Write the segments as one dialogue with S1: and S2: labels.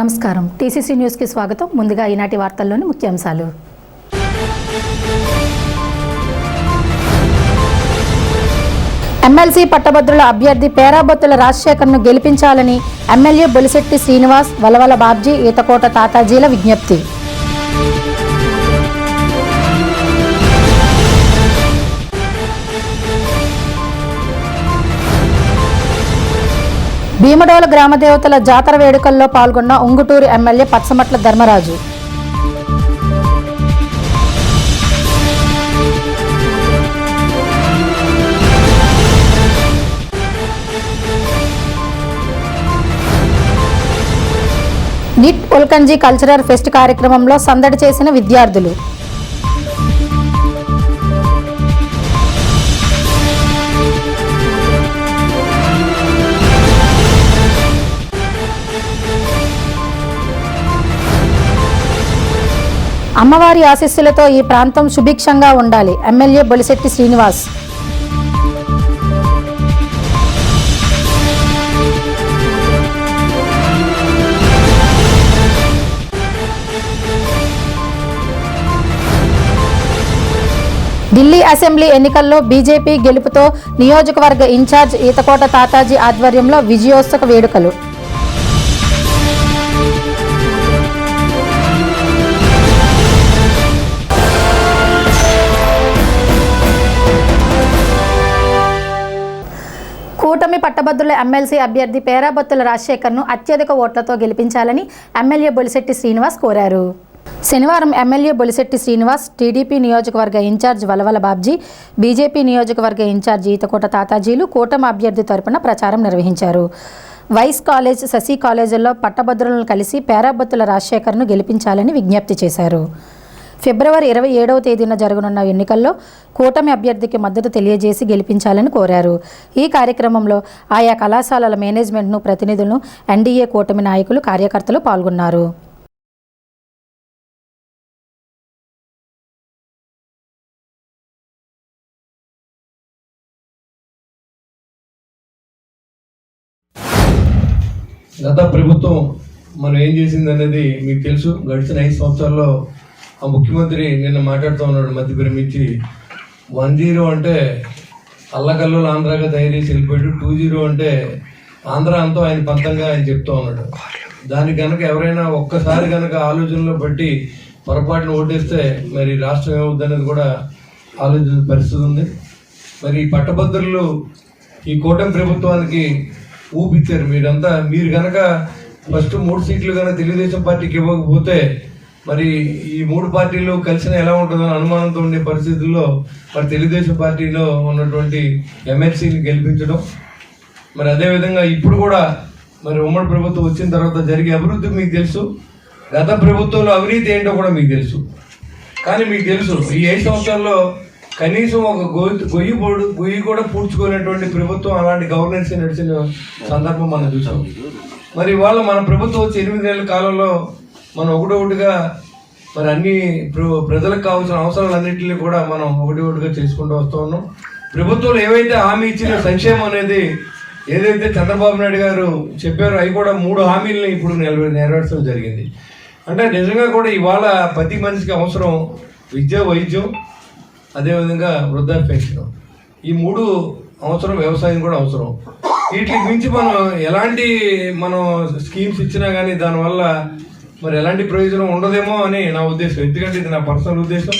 S1: నమస్కారం. టీసీసీ న్యూస్కి స్వాగతం. ముందుగా ఈనాటి వార్తల్లోని ముఖ్యాంశాలు. ఎమ్మెల్సీ పట్టభద్రుల అభ్యర్థి పేరాబొత్తుల రాజశేఖర్ను గెలిపించాలని ఎమ్మెల్యే బొలిశెట్టి శ్రీనివాస్, వలవల బాబ్జీ, ఈతకోట తాతాజీల విజ్ఞప్తి. భీమడోలు గ్రామదేవతల జాతర వేడుకల్లో పాల్గొన్న ఉంగుటూరు ఎమ్మెల్యే పచ్చమట్ల ధర్మరాజు. నిట్ ఉల్కంజీ కల్చరల్ ఫెస్ట్ కార్యక్రమంలో సందడి చేసిన విద్యార్థులు. అమ్మవారి ఆశీస్సులతో ఈ ప్రాంతం సుభిక్షంగా ఉండాలి. ఎమ్మెల్యే బొలిశెట్టి శ్రీనివాస్. ఢిల్లీ అసెంబ్లీ ఎన్నికల్లో బీజేపీ గెలుపుతో నియోజకవర్గ ఇన్ఛార్జ్ ఈతకోట తాతాజీ ఆధ్వర్యంలో విజయోత్సవ వేడుకలు. కూటమి పట్టభద్రుల ఎమ్మెల్సీ అభ్యర్థి పేరాబొత్తుల రాజశేఖర్ను అత్యధిక ఓట్లతో గెలిపించాలని ఎమ్మెల్యే బొలిశెట్టి శ్రీనివాస్ కోరారు. శనివారం ఎమ్మెల్యే బొలిశెట్టి శ్రీనివాస్, టీడీపీ నియోజకవర్గ ఇన్ఛార్జ్ వలవల బాబ్జీ, బీజేపీ నియోజకవర్గ ఇన్ఛార్జ్ ఈతకోట తాతాజీలు కూటమి అభ్యర్థి తరపున ప్రచారం నిర్వహించారు. వైస్ కాలేజ్, శశి కాలేజీల్లో పట్టభద్రులను కలిసి పేరాబొత్తుల రాజశేఖర్ను గెలిపించాలని విజ్ఞప్తి చేశారు. ఫిబ్రవరి 27వ తేదీన జరగనున్న ఎన్నికల్లో కూటమి అభ్యర్థికి మద్దతు తెలియజేసి గెలిపించాలని కోరారు. ఈ కార్యక్రమంలో ఆయా కళాశాలల మేనేజ్మెంట్ను, ప్రతినిధులను, ఎన్డీఏ కూటమి నాయకులు, కార్యకర్తలు పాల్గొన్నారు.
S2: గత ప్రభుత్వం మనం ఏం చేసింది అనేది మీకు తెలుసు. గడిచిన 5 సంవత్సరాల్లో ఆ ముఖ్యమంత్రి నిన్న మాట్లాడుతూ ఉన్నాడు మధ్య విరమించి. 10 అంటే అల్లకల్లోలు ఆంధ్రాగా తయారు చేసి వెళ్ళిపోయాడు. 20 అంటే ఆంధ్ర అంతా ఆయన పంతంగా ఆయన చెప్తూ ఉన్నాడు. దానికి కనుక ఎవరైనా ఒక్కసారి కనుక ఆలోచనలో బట్టి పొరపాటును ఓటేస్తే మరి రాష్ట్రం ఏమవుద్దనేది కూడా ఆలోచించిన పరిస్థితి ఉంది. మరి పట్టభద్రులు ఈ కూటమి ప్రభుత్వానికి ఊపిచ్చారు. మీరు కనుక ఫస్ట్ 3 సీట్లు కనుక తెలుగుదేశం పార్టీకి ఇవ్వకపోతే మరి ఈ 3 పార్టీలు కలిసిన ఎలా ఉంటుందని అనుమానంతో ఉండే పరిస్థితుల్లో మరి తెలుగుదేశం పార్టీలో ఉన్నటువంటి ఎమ్మెల్సీని గెలిపించడం, మరి అదేవిధంగా ఇప్పుడు కూడా మరి ఉమ్మడి ప్రభుత్వం వచ్చిన తర్వాత జరిగే అభివృద్ధి మీకు తెలుసు. గత ప్రభుత్వంలో అవినీతి ఏంటో కూడా మీకు తెలుసు. కానీ మీకు తెలుసు ఈ 5 సంవత్సరాల్లో కనీసం ఒక గొయ్యి కూడా పూడ్చుకునేటువంటి ప్రభుత్వం, అలాంటి గవర్నెన్స్ నడిచిన సందర్భం మనం చూసాం. మరి ఇవాళ మన ప్రభుత్వం వచ్చి 8 నెలల కాలంలో మనం ఒకటిగా మరి అన్ని ప్రజలకు కావాల్సిన అవసరాలన్నింటినీ కూడా మనం ఒకటిగా చేసుకుంటూ వస్తూ ఉన్నాం. ప్రభుత్వంలో ఏవైతే హామీ ఇచ్చిన సంక్షేమం అనేది ఏదైతే చంద్రబాబు నాయుడు గారు చెప్పారో అవి కూడా 3 హామీలని ఇప్పుడు నెరవేర్చడం జరిగింది. అంటే నిజంగా కూడా ఇవాళ ప్రతి మనిషికి అవసరం విద్య, వైద్యం, అదేవిధంగా వృద్ధాప్య పెన్షన్. ఈ 3 అవసరం. వ్యవసాయం కూడా అవసరం. వీటికి మించి మనం స్కీమ్స్ ఇచ్చినా కానీ దానివల్ల మరి ఎలాంటి ప్రయోజనం ఉండదేమో అని నా ఉద్దేశం. ఎందుకంటే ఇది నా పర్సనల్ ఉద్దేశం.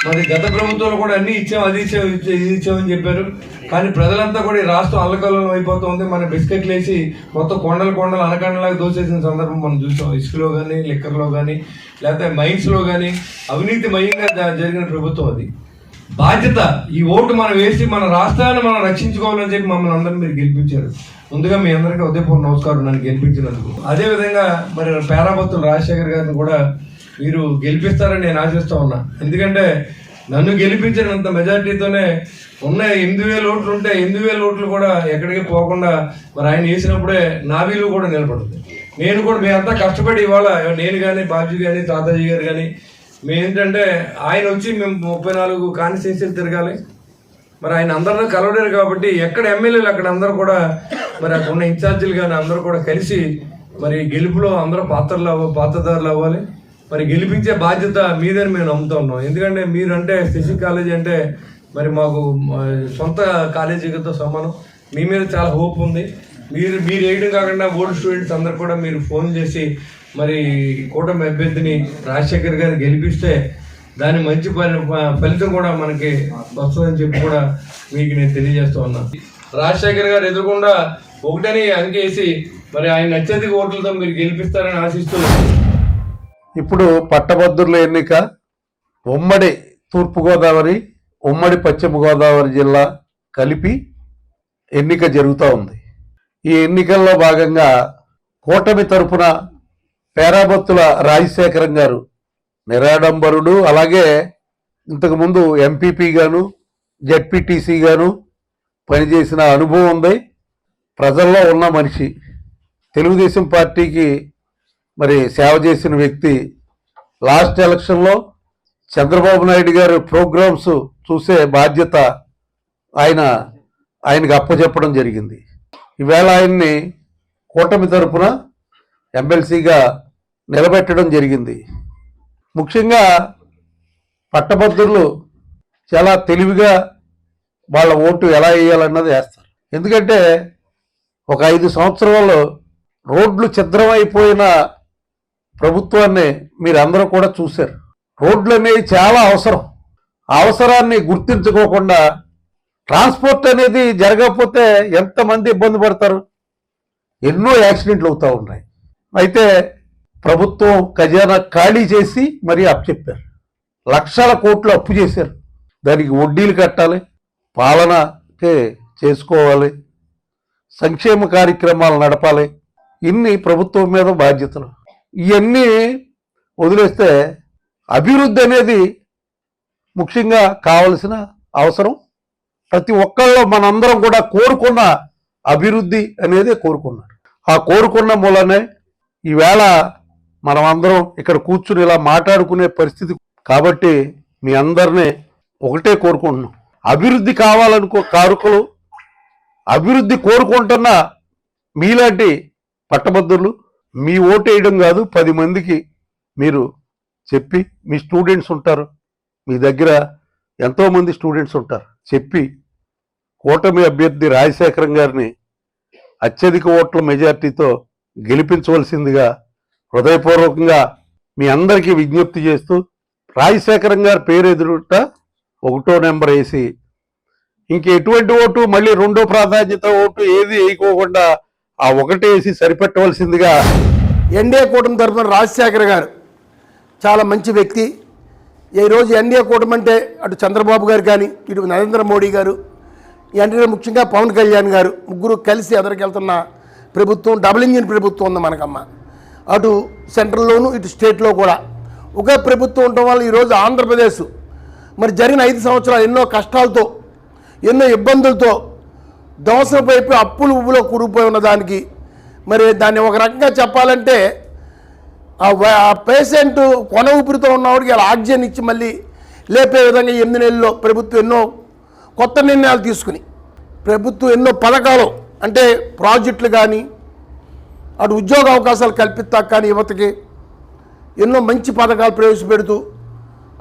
S2: మరి గత ప్రభుత్వంలో కూడా అన్నీ ఇచ్చాం, అది ఇచ్చాం, ఇది ఇచ్చామని చెప్పారు. కానీ ప్రజలంతా కూడా ఈ రాష్ట్రం అల్లకల్లం అయిపోతుంది. మన బిస్కెట్లు వేసి మొత్తం కొండలు అనకండలాగా దోసేసిన సందర్భం మనం చూసాం. ఇసుకలో కానీ, లిక్కర్లో కానీ, లేకపోతే మైన్స్లో కానీ అవినీతిమయంగా జరిగిన ప్రభుత్వం అది. బాధ్యత ఈ ఓటు మనం వేసి మన రాష్ట్రాన్ని మనం రక్షించుకోవాలని చెప్పి మమ్మల్ని అందరినీ మీరు గెలిపించారు. ముందుగా మీ అందరికీ ఉదయపూర్వ నమస్కారం నన్ను గెలిపించినందుకు. అదేవిధంగా మరి పేరాబొత్తుల రాజశేఖర్ గారిని కూడా మీరు గెలిపిస్తారని నేను ఆశిస్తూ ఉన్నా. ఎందుకంటే నన్ను గెలిపించినంత మెజార్టీతోనే ఉన్న 8,000 ఓట్లు ఉంటే 8,000 ఓట్లు కూడా ఎక్కడికి పోకుండా మరి ఆయన వేసినప్పుడే నా విలువ కూడా నిలబడుతుంది. నేను కూడా మేమంతా కష్టపడి ఇవాళ నేను కానీ, బాబ్జీ కానీ, తాతాజీ గారు కానీ మేమేంటంటే ఆయన వచ్చి మేము 34 కాన్స్టిట్యున్సీలు తిరగాలి. మరి ఆయన అందరిలో కలవలేరు కాబట్టి ఎక్కడ ఎమ్మెల్యేలు అక్కడ అందరూ కూడా మరి అక్కడ ఉన్న ఇన్ఛార్జీలు కానీ అందరూ కూడా కలిసి మరి గెలుపులో అందరూ పాత్రదారులు అవ్వాలి. మరి గెలిపించే బాధ్యత మీదని మేము నమ్ముతా ఉన్నాం. ఎందుకంటే మీరంటే ఫిజిక్స్ కాలేజీ అంటే మరి మాకు సొంత కాలేజీతో సమానం. మీ మీద చాలా హోప్ ఉంది. మీరు వేయడం కాకుండా ఓల్డ్ స్టూడెంట్స్ అందరు కూడా మీరు ఫోన్ చేసి మరి కూటమి అభ్యర్థిని రాజశేఖర్ గారిని గెలిపిస్తే దాని మంచి ఫలితం కూడా మనకి వస్తుందని చెప్పి కూడా మీకు నేను తెలియజేస్తూ ఉన్నా. రాజశేఖర్ గారు ఎదురుకుండా ఒకటని అంకేసి మరి ఆయన అత్యధిక ఓట్లతో మీరు గెలిపిస్తారని ఆశిస్తూ,
S3: ఇప్పుడు పట్టభద్రుల ఎన్నిక ఉమ్మడి తూర్పుగోదావరి, ఉమ్మడి పశ్చిమ గోదావరి జిల్లా కలిపి ఎన్నిక జరుగుతూ ఉంది. ఈ ఎన్నికల్లో భాగంగా కూటమి తరపున పేరాబత్తుల రాజశేఖరం గారు నిరాడంబరుడు, అలాగే ఇంతకుముందు ఎంపీపీ గాను జెడ్పీటీసీ గాను పనిచేసిన అనుభవం ఉంది. ప్రజల్లో ఉన్న మనిషి, తెలుగుదేశం పార్టీకి మరి సేవ చేసిన వ్యక్తి. లాస్ట్ ఎలక్షన్లో చంద్రబాబు నాయుడు గారు ప్రోగ్రామ్స్ చూసే బాధ్యత ఆయనకు అప్పచెప్పడం జరిగింది. ఈవేళ ఆయన్ని కూటమి తరపున ఎమ్మెల్సీగా నిలబెట్టడం జరిగింది. ముఖ్యంగా పట్టభద్రులు చాలా తెలివిగా వాళ్ళ ఓటు ఎలా వేయాలన్నది వేస్తారు. ఎందుకంటే ఒక 5 సంవత్సరాల్లో రోడ్లు ఛిద్రమైపోయిన ప్రభుత్వాన్ని మీరందరూ కూడా చూశారు. రోడ్లు అనేవి చాలా అవసరం. ఆ అవసరాన్ని గుర్తించుకోకుండా ట్రాన్స్పోర్ట్ అనేది జరగకపోతే ఎంతమంది ఇబ్బంది పడతారు. ఎన్నో యాక్సిడెంట్లు అవుతూ ఉన్నాయి. అయితే ప్రభుత్వం ఖజానా ఖాళీ చేసి మరీ అప్పచెప్పారు. లక్షల కోట్లు అప్పు చేశారు. దానికి వడ్డీలు కట్టాలి, పాలనకే చేసుకోవాలి, సంక్షేమ కార్యక్రమాలు నడపాలి. ఇన్ని ప్రభుత్వం మీద బాధ్యతలు. ఇవన్నీ వదిలేస్తే అభివృద్ధి అనేది ముఖ్యంగా కావలసిన అవసరం. ప్రతి ఒక్కళ్ళు మనందరం కూడా కోరుకున్న అభివృద్ధి అనేది కోరుకున్నారు. ఆ కోరుకున్న మూలనే ఈవేళ మనం అందరం ఇక్కడ కూర్చుని ఇలా మాట్లాడుకునే పరిస్థితి. కాబట్టి మీ అందరినీ ఒకటే కోరుకుంటున్నాం, అభివృద్ధి కావాలనుకో కారుకులు, అభివృద్ధి కోరుకుంటున్న మీలాంటి పట్టభద్రులు మీ ఓటు వేయడం కాదు, 10 మందికి మీరు చెప్పి, మీ స్టూడెంట్స్ ఉంటారు, మీ దగ్గర ఎంతోమంది స్టూడెంట్స్ ఉంటారు, చెప్పి కూటమి అభ్యర్థి రాజశేఖరం గారిని అత్యధిక ఓట్ల మెజార్టీతో గెలిపించవలసిందిగా హృదయపూర్వకంగా మీ అందరికీ విజ్ఞప్తి చేస్తూ, రాజశేఖరం గారి పేరు ఎదురుట 1వ నెంబర్ వేసి, ఇంక ఎటువంటి ఓటు మళ్ళీ 2వ ప్రాధాన్యత ఓటు ఏది వేయకోకుండా ఆ 1 వేసి సరిపెట్టవలసిందిగా.
S4: ఎన్డీఏ కూటమి తరఫున రాజశేఖర్ గారు చాలా మంచి వ్యక్తి. ఈరోజు ఎన్డీఏ కూటమి అంటే అటు చంద్రబాబు గారు కానీ, ఇటు నరేంద్ర మోడీ గారు, అంటే ముఖ్యంగా పవన్ కళ్యాణ్ గారు, ముగ్గురు కలిసి ఎదురుకెళ్తున్న ప్రభుత్వం, డబుల్ ఇంజిన్ ప్రభుత్వం ఉంది మనకమ్మ. అటు సెంట్రల్లోనూ ఇటు స్టేట్లో కూడా ఒకే ప్రభుత్వం ఉండటం వల్ల ఈరోజు ఆంధ్రప్రదేశ్ మరి జరిగిన 5 సంవత్సరాలు ఎన్నో కష్టాలతో, ఎన్నో ఇబ్బందులతో దోసలు వైపు అప్పులు ఉప్పులో కూరుకుపోయి ఉన్న దానికి మరి దాన్ని ఒక రకంగా చెప్పాలంటే ఆ పేషెంట్ కొన ఊపిరితో ఉన్నవాడికి అలా ఆక్సిజన్ ఇచ్చి మళ్ళీ లేపే విధంగా 8 నెలల్లో ప్రభుత్వం ఎన్నో కొత్త నిర్ణయాలు తీసుకుని, ప్రభుత్వం ఎన్నో పథకాలు అంటే ప్రాజెక్టులు కానీ, అటు ఉద్యోగ అవకాశాలు కల్పిస్తాక కానీ యువతకి ఎన్నో మంచి పథకాలు ప్రవేశపెడుతూ,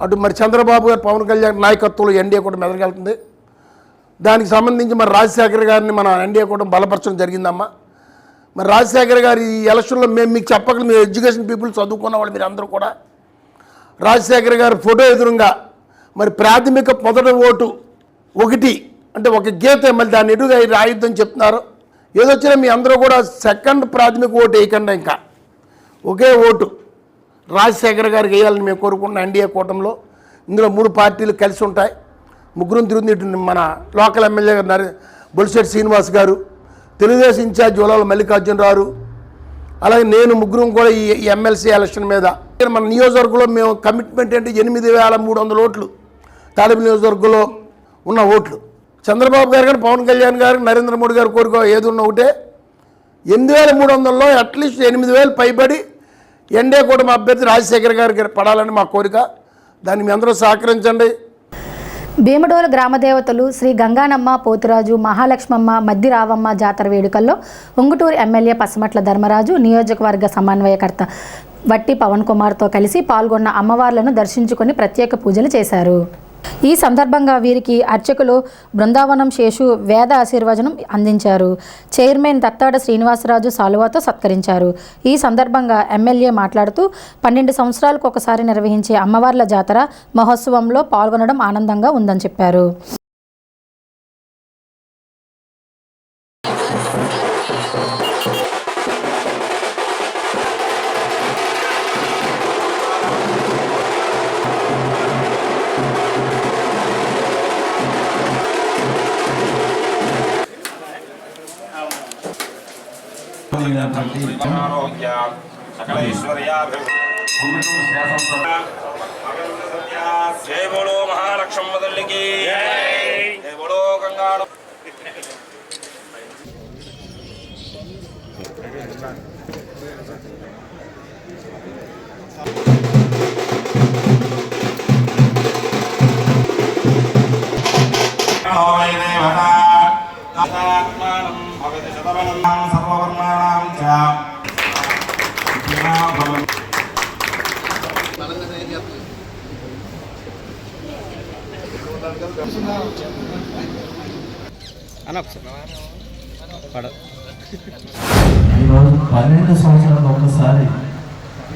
S4: అటు మరి చంద్రబాబు గారు, పవన్ కళ్యాణ్ నాయకత్వంలో ఎన్డీఏ కూడా మెదగలుగుతుంది. దానికి సంబంధించి మరి రాజశేఖర్ గారిని మన ఎన్డీఏ కూడా బలపరచడం జరిగిందమ్మా. మరి రాజశేఖర్ గారి ఈ ఎలక్షన్లో మేము మీకు చెప్పగలం, మీరు ఎడ్యుకేషన్ పీపుల్ చదువుకున్న వాళ్ళు మీరు అందరూ కూడా రాజశేఖర్ గారి ఫోటో ఎదురుగా మరి ప్రాథమిక మొదటి ఓటు 1 అంటే ఒక గీత, మళ్ళీ దాన్ని ఎదురుగా రాయిద్దని చెప్తున్నారు. ఏదొచ్చినా మీ అందరూ కూడా సెకండ్ ప్రాథమిక ఓటు వేయకుండా ఇంకా ఒకే ఓటు రాజశేఖర్ గారికి వేయాలని మేము కోరుకుంటున్న ఎన్డీఏ కూటమిలో. ఇందులో 3 పార్టీలు కలిసి ఉంటాయి. ముగ్గురు తిరుగుతుంది. మన లోకల్ ఎమ్మెల్యే గారు బొలిశెట్టి శ్రీనివాస్ గారు, తెలుగుదేశం ఇన్ఛార్జ్ జోలాల మల్లికార్జునరావు, అలాగే నేను, ముగ్గురం కూడా ఈ ఎమ్మెల్సీ ఎలక్షన్ మీద మన నియోజకవర్గంలో మేము కమిట్మెంట్ అంటే 8,300 ఓట్లు తాడేపల్లి నియోజకవర్గంలో ఉన్న ఓట్లు. చంద్రబాబు గారు కానీ, పవన్ కళ్యాణ్ గారు, నరేంద్ర మోడీ గారు కోరిక ఏది ఉన్న ఒకటే, 8,300లో అట్లీస్ట్ 8,000 పైబడి ఎన్డీఏ కూటమి అభ్యర్థి రాజశేఖర్ గారికి పడాలని మా కోరిక. దాన్ని మీ అందరూ సహకరించండి.
S1: భీమడోలు గ్రామ దేవతలు శ్రీ గంగానమ్మ, పోతురాజు, మహాలక్ష్మమ్మ, మద్ది రావమ్మ జాతర వేడుకల్లో ఉంగుటూరు ఎమ్మెల్యే పసమట్ల ధర్మరాజు, నియోజకవర్గ సమన్వయకర్త వట్టి పవన్ కుమార్తో కలిసి పాల్గొన్న అమ్మవార్లను దర్శించుకొని ప్రత్యేక పూజలు చేశారు. ఈ సందర్భంగా వీరికి అర్చకులు బృందావనం శేషు వేద ఆశీర్వచనం అందించారు. చైర్మన్ దత్తాడ శ్రీనివాసరాజు సాలువాతో సత్కరించారు. ఈ సందర్భంగా ఎమ్మెల్యే మాట్లాడుతూ 12 సంవత్సరాలకు ఒకసారి నిర్వహించే అమ్మవార్ల జాతర మహోత్సవంలో పాల్గొనడం ఆనందంగా ఉందని చెప్పారు.
S5: జై బోలో మహాలక్ష్మమ్మ తల్లికి జై బోలో గంగాడ సర్వవర్ణానాం చ
S6: ఈరోజు 12 సంవత్సరాలకు ఒకసారి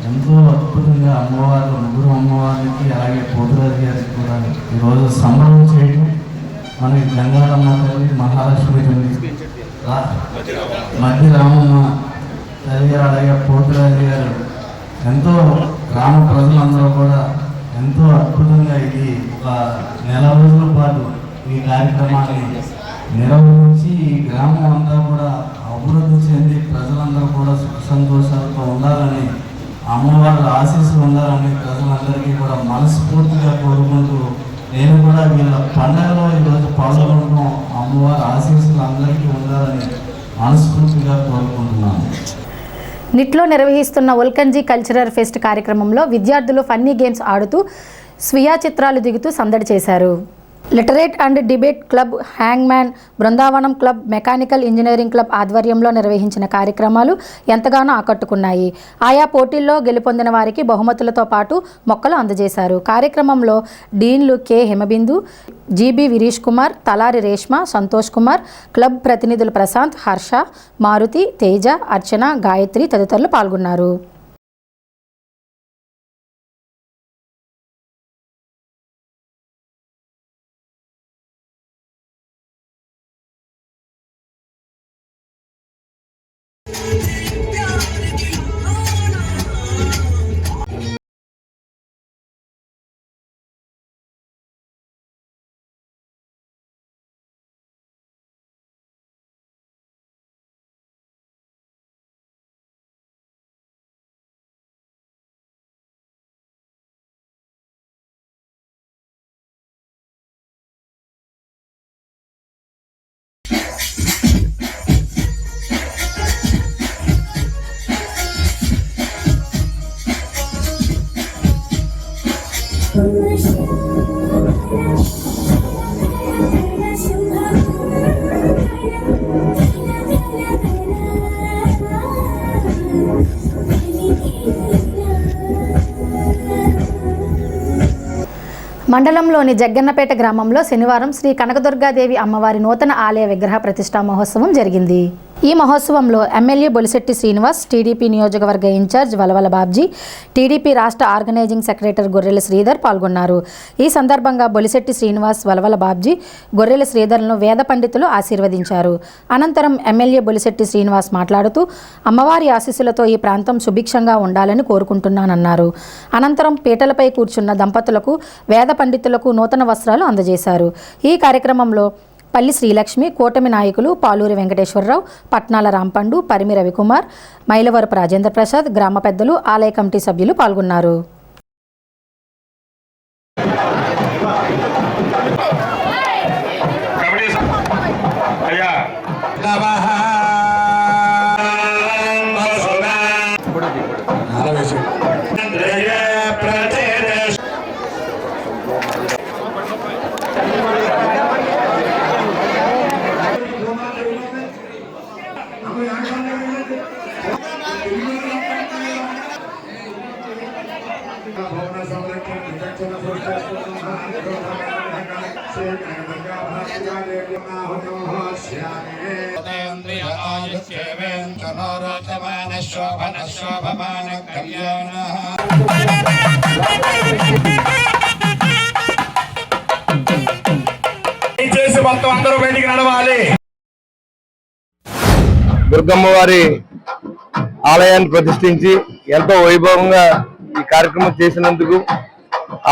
S6: ఎంతో అద్భుతంగా అమ్మవారు, ముగ్గురు అమ్మవారికి అలాగే పోతురాజు గారికి కూడా ఈరోజు సంబరం చేయడం, మనకి గంగారమ్మ తల్లి, మహాలక్ష్మి తల్లి, మధ్య రామమ్మ తల్లి, అలాగే పోతురాజు గారు ఎంతో గ్రామ ప్రజలందరూ కూడా ఎంతో అద్భుతంగా ఇది ఒక నెల రోజుల పాటు ఈ కార్యక్రమాన్ని నిర్వహించి ఈ గ్రామం అంతా కూడా అభివృద్ధి చెంది ప్రజలందరూ కూడా సుఖ సంతోషాలతో ఉండాలని, అమ్మవారి ఆశీస్సులు ఉండాలని ప్రజలందరికీ కూడా మనస్ఫూర్తిగా కోరుకుంటూ నేను కూడా వీళ్ళ పండుగలో ఈరోజు పాల్గొనడం అమ్మవారి ఆశీస్సులు అందరికీ ఉండాలని మనస్ఫూర్తిగా కోరుకుంటున్నాను.
S1: నిట్లో నిర్వహిస్తున్న ఉల్కంజీ కల్చరల్ ఫెస్ట్ కార్యక్రమంలో విద్యార్థులు ఫన్నీ గేమ్స్ ఆడుతూ స్వీయ చిత్రాలు దిగుతూ సందడి చేశారు. Literate and debate club, hangman, Brindavanam club, mechanical engineering club ఆధ్వర్యంలో నిర్వహించిన కార్యక్రమాలు ఎంతగానో ఆకట్టుకున్నాయి. ఆయా పోటీల్లో గెలుపొందిన వారికి బహుమతులతో పాటు మొక్కలు అందజేశారు. కార్యక్రమంలో డీన్లు కె హిమబిందు, జీబీ విరీష్ కుమార్, తలారి రేష్మ, సంతోష్ కుమార్, క్లబ్ ప్రతినిధులు ప్రశాంత్, హర్ష, మారుతి, తేజ, అర్చన, గాయత్రి తదితరులు పాల్గొన్నారు. మండలంలోని జగ్గన్నపేట గ్రామంలో శనివారం శ్రీ కనకదుర్గాదేవి అమ్మవారి నూతన ఆలయ విగ్రహ ప్రతిష్టా మహోత్సవం జరిగింది. ఈ మహోత్సవంలో ఎమ్మెల్యే బొలిశెట్టి శ్రీనివాస్, టీడీపీ నియోజకవర్గ ఇన్ఛార్జ్ వలవల బాబ్జీ, టీడీపీ రాష్ట్ర ఆర్గనైజింగ్ సెక్రటరీ గొర్రెల శ్రీధర్ పాల్గొన్నారు. ఈ సందర్భంగా బొలిశెట్టి శ్రీనివాస్, వలవల బాబ్జీ, గొర్రెల శ్రీధర్లను వేద పండితులు ఆశీర్వదించారు. అనంతరం ఎమ్మెల్యే బొలిశెట్టి శ్రీనివాస్ మాట్లాడుతూ అమ్మవారి ఆశీస్సులతో ఈ ప్రాంతం సుభిక్షంగా ఉండాలని కోరుకుంటున్నానన్నారు. అనంతరం పీటలపై కూర్చున్న దంపతులకు, వేద పండితులకు నూతన వస్త్రాలు అందజేశారు. ఈ కార్యక్రమంలో పల్లి శ్రీలక్ష్మి, కూటమి నాయకులు పాలూరి వెంకటేశ్వరరావు, పట్నాల రాంపండు, పరిమి రవికుమార్, మైలవరపు రాజేంద్ర ప్రసాద్, గ్రామ పెద్దలు, ఆలయ కమిటీ సభ్యులు పాల్గొన్నారు.
S5: దయచేసి మొత్తం అందరూ బయటికి నడవాలి.
S7: దుర్గమ్మ వారి ఆలయాన్ని ప్రతిష్ఠించి ఎంతో వైభవంగా ఈ కార్యక్రమం చేసినందుకు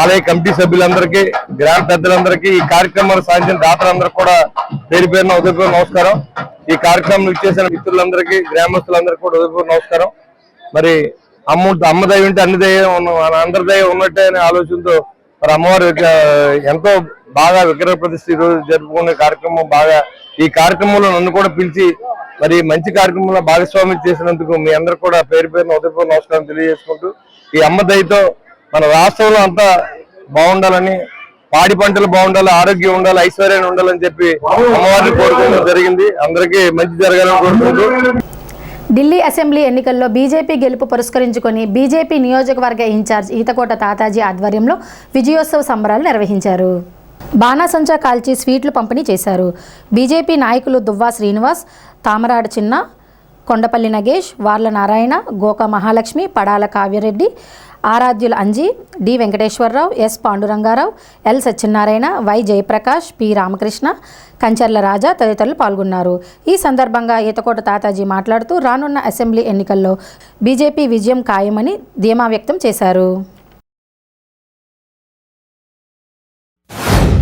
S7: ఆలయ కమిటీ సభ్యులందరికీ, గ్రామ పెద్దలందరికీ, ఈ కార్యక్రమాన్ని సాధించిన దాతలందరికీ కూడా పేరు పేరున ఉదయపూర్వ నమస్కారం. ఈ కార్యక్రమం ఇచ్చేసిన మిత్రులందరికీ, గ్రామస్తులందరికీ కూడా ఉదయపూర్వ నమస్కారం. మరి అమ్మ దయ ఉంటే అన్ని దయ అందరి దయ ఉన్నట్టే అనే ఆలోచనతో మరి అమ్మవారు ఎంతో బాగా విగ్రహ ప్రతిష్ఠ ఈరోజు జరుపుకునే కార్యక్రమం బాగా, ఈ కార్యక్రమంలో నన్ను కూడా పిలిచి మరి మంచి కార్యక్రమంలో భాగస్వామ్యం చేసినందుకు మీ అందరూ కూడా పేరు పేరున ఉదయపూర్వ నమస్కారం తెలియజేసుకుంటూ, ఈ అమ్మ దయతో మన రాష్ట్రంలో అంతా బాగుండాలని, పాడి పంటలు బాగుండాలి, ఆరోగ్యం ఉండాలి, ఐశ్వర్యం ఉండాలని చెప్పి అమ్మవారిని కోరుకోవడం జరిగింది. అందరికీ మంచి జరగాలని కోరుకుంటూ
S1: ఢిల్లీ అసెంబ్లీ ఎన్నికల్లో బీజేపీ గెలుపు పురస్కరించుకొని బీజేపీ నియోజకవర్గ ఇన్ఛార్జ్ ఈతకోట తాతాజీ ఆధ్వర్యంలో విజయోత్సవ సంబరాలు నిర్వహించారు. బాణాసంచా కాల్చి స్వీట్లు పంపిణీ చేశారు. బీజేపీ నాయకులు Duvva Srinivas, Tamarada Chinna, Kondapalli Nagesh, Varla Narayana, Goka Mahalakshmi, Padala Kavya Reddy, Aradhyula Anji, D Venkateswara Rao, S Pandurangarao, L Satyanarayana, Y Jayaprakash, P Ramakrishna, Kancharla Raja తదితరులు పాల్గొన్నారు. ఈ సందర్భంగా ఈతకోట తాతాజీ మాట్లాడుతూ రానున్న అసెంబ్లీ ఎన్నికల్లో బీజేపీ విజయం ఖాయమని ధీమా వ్యక్తం చేశారు.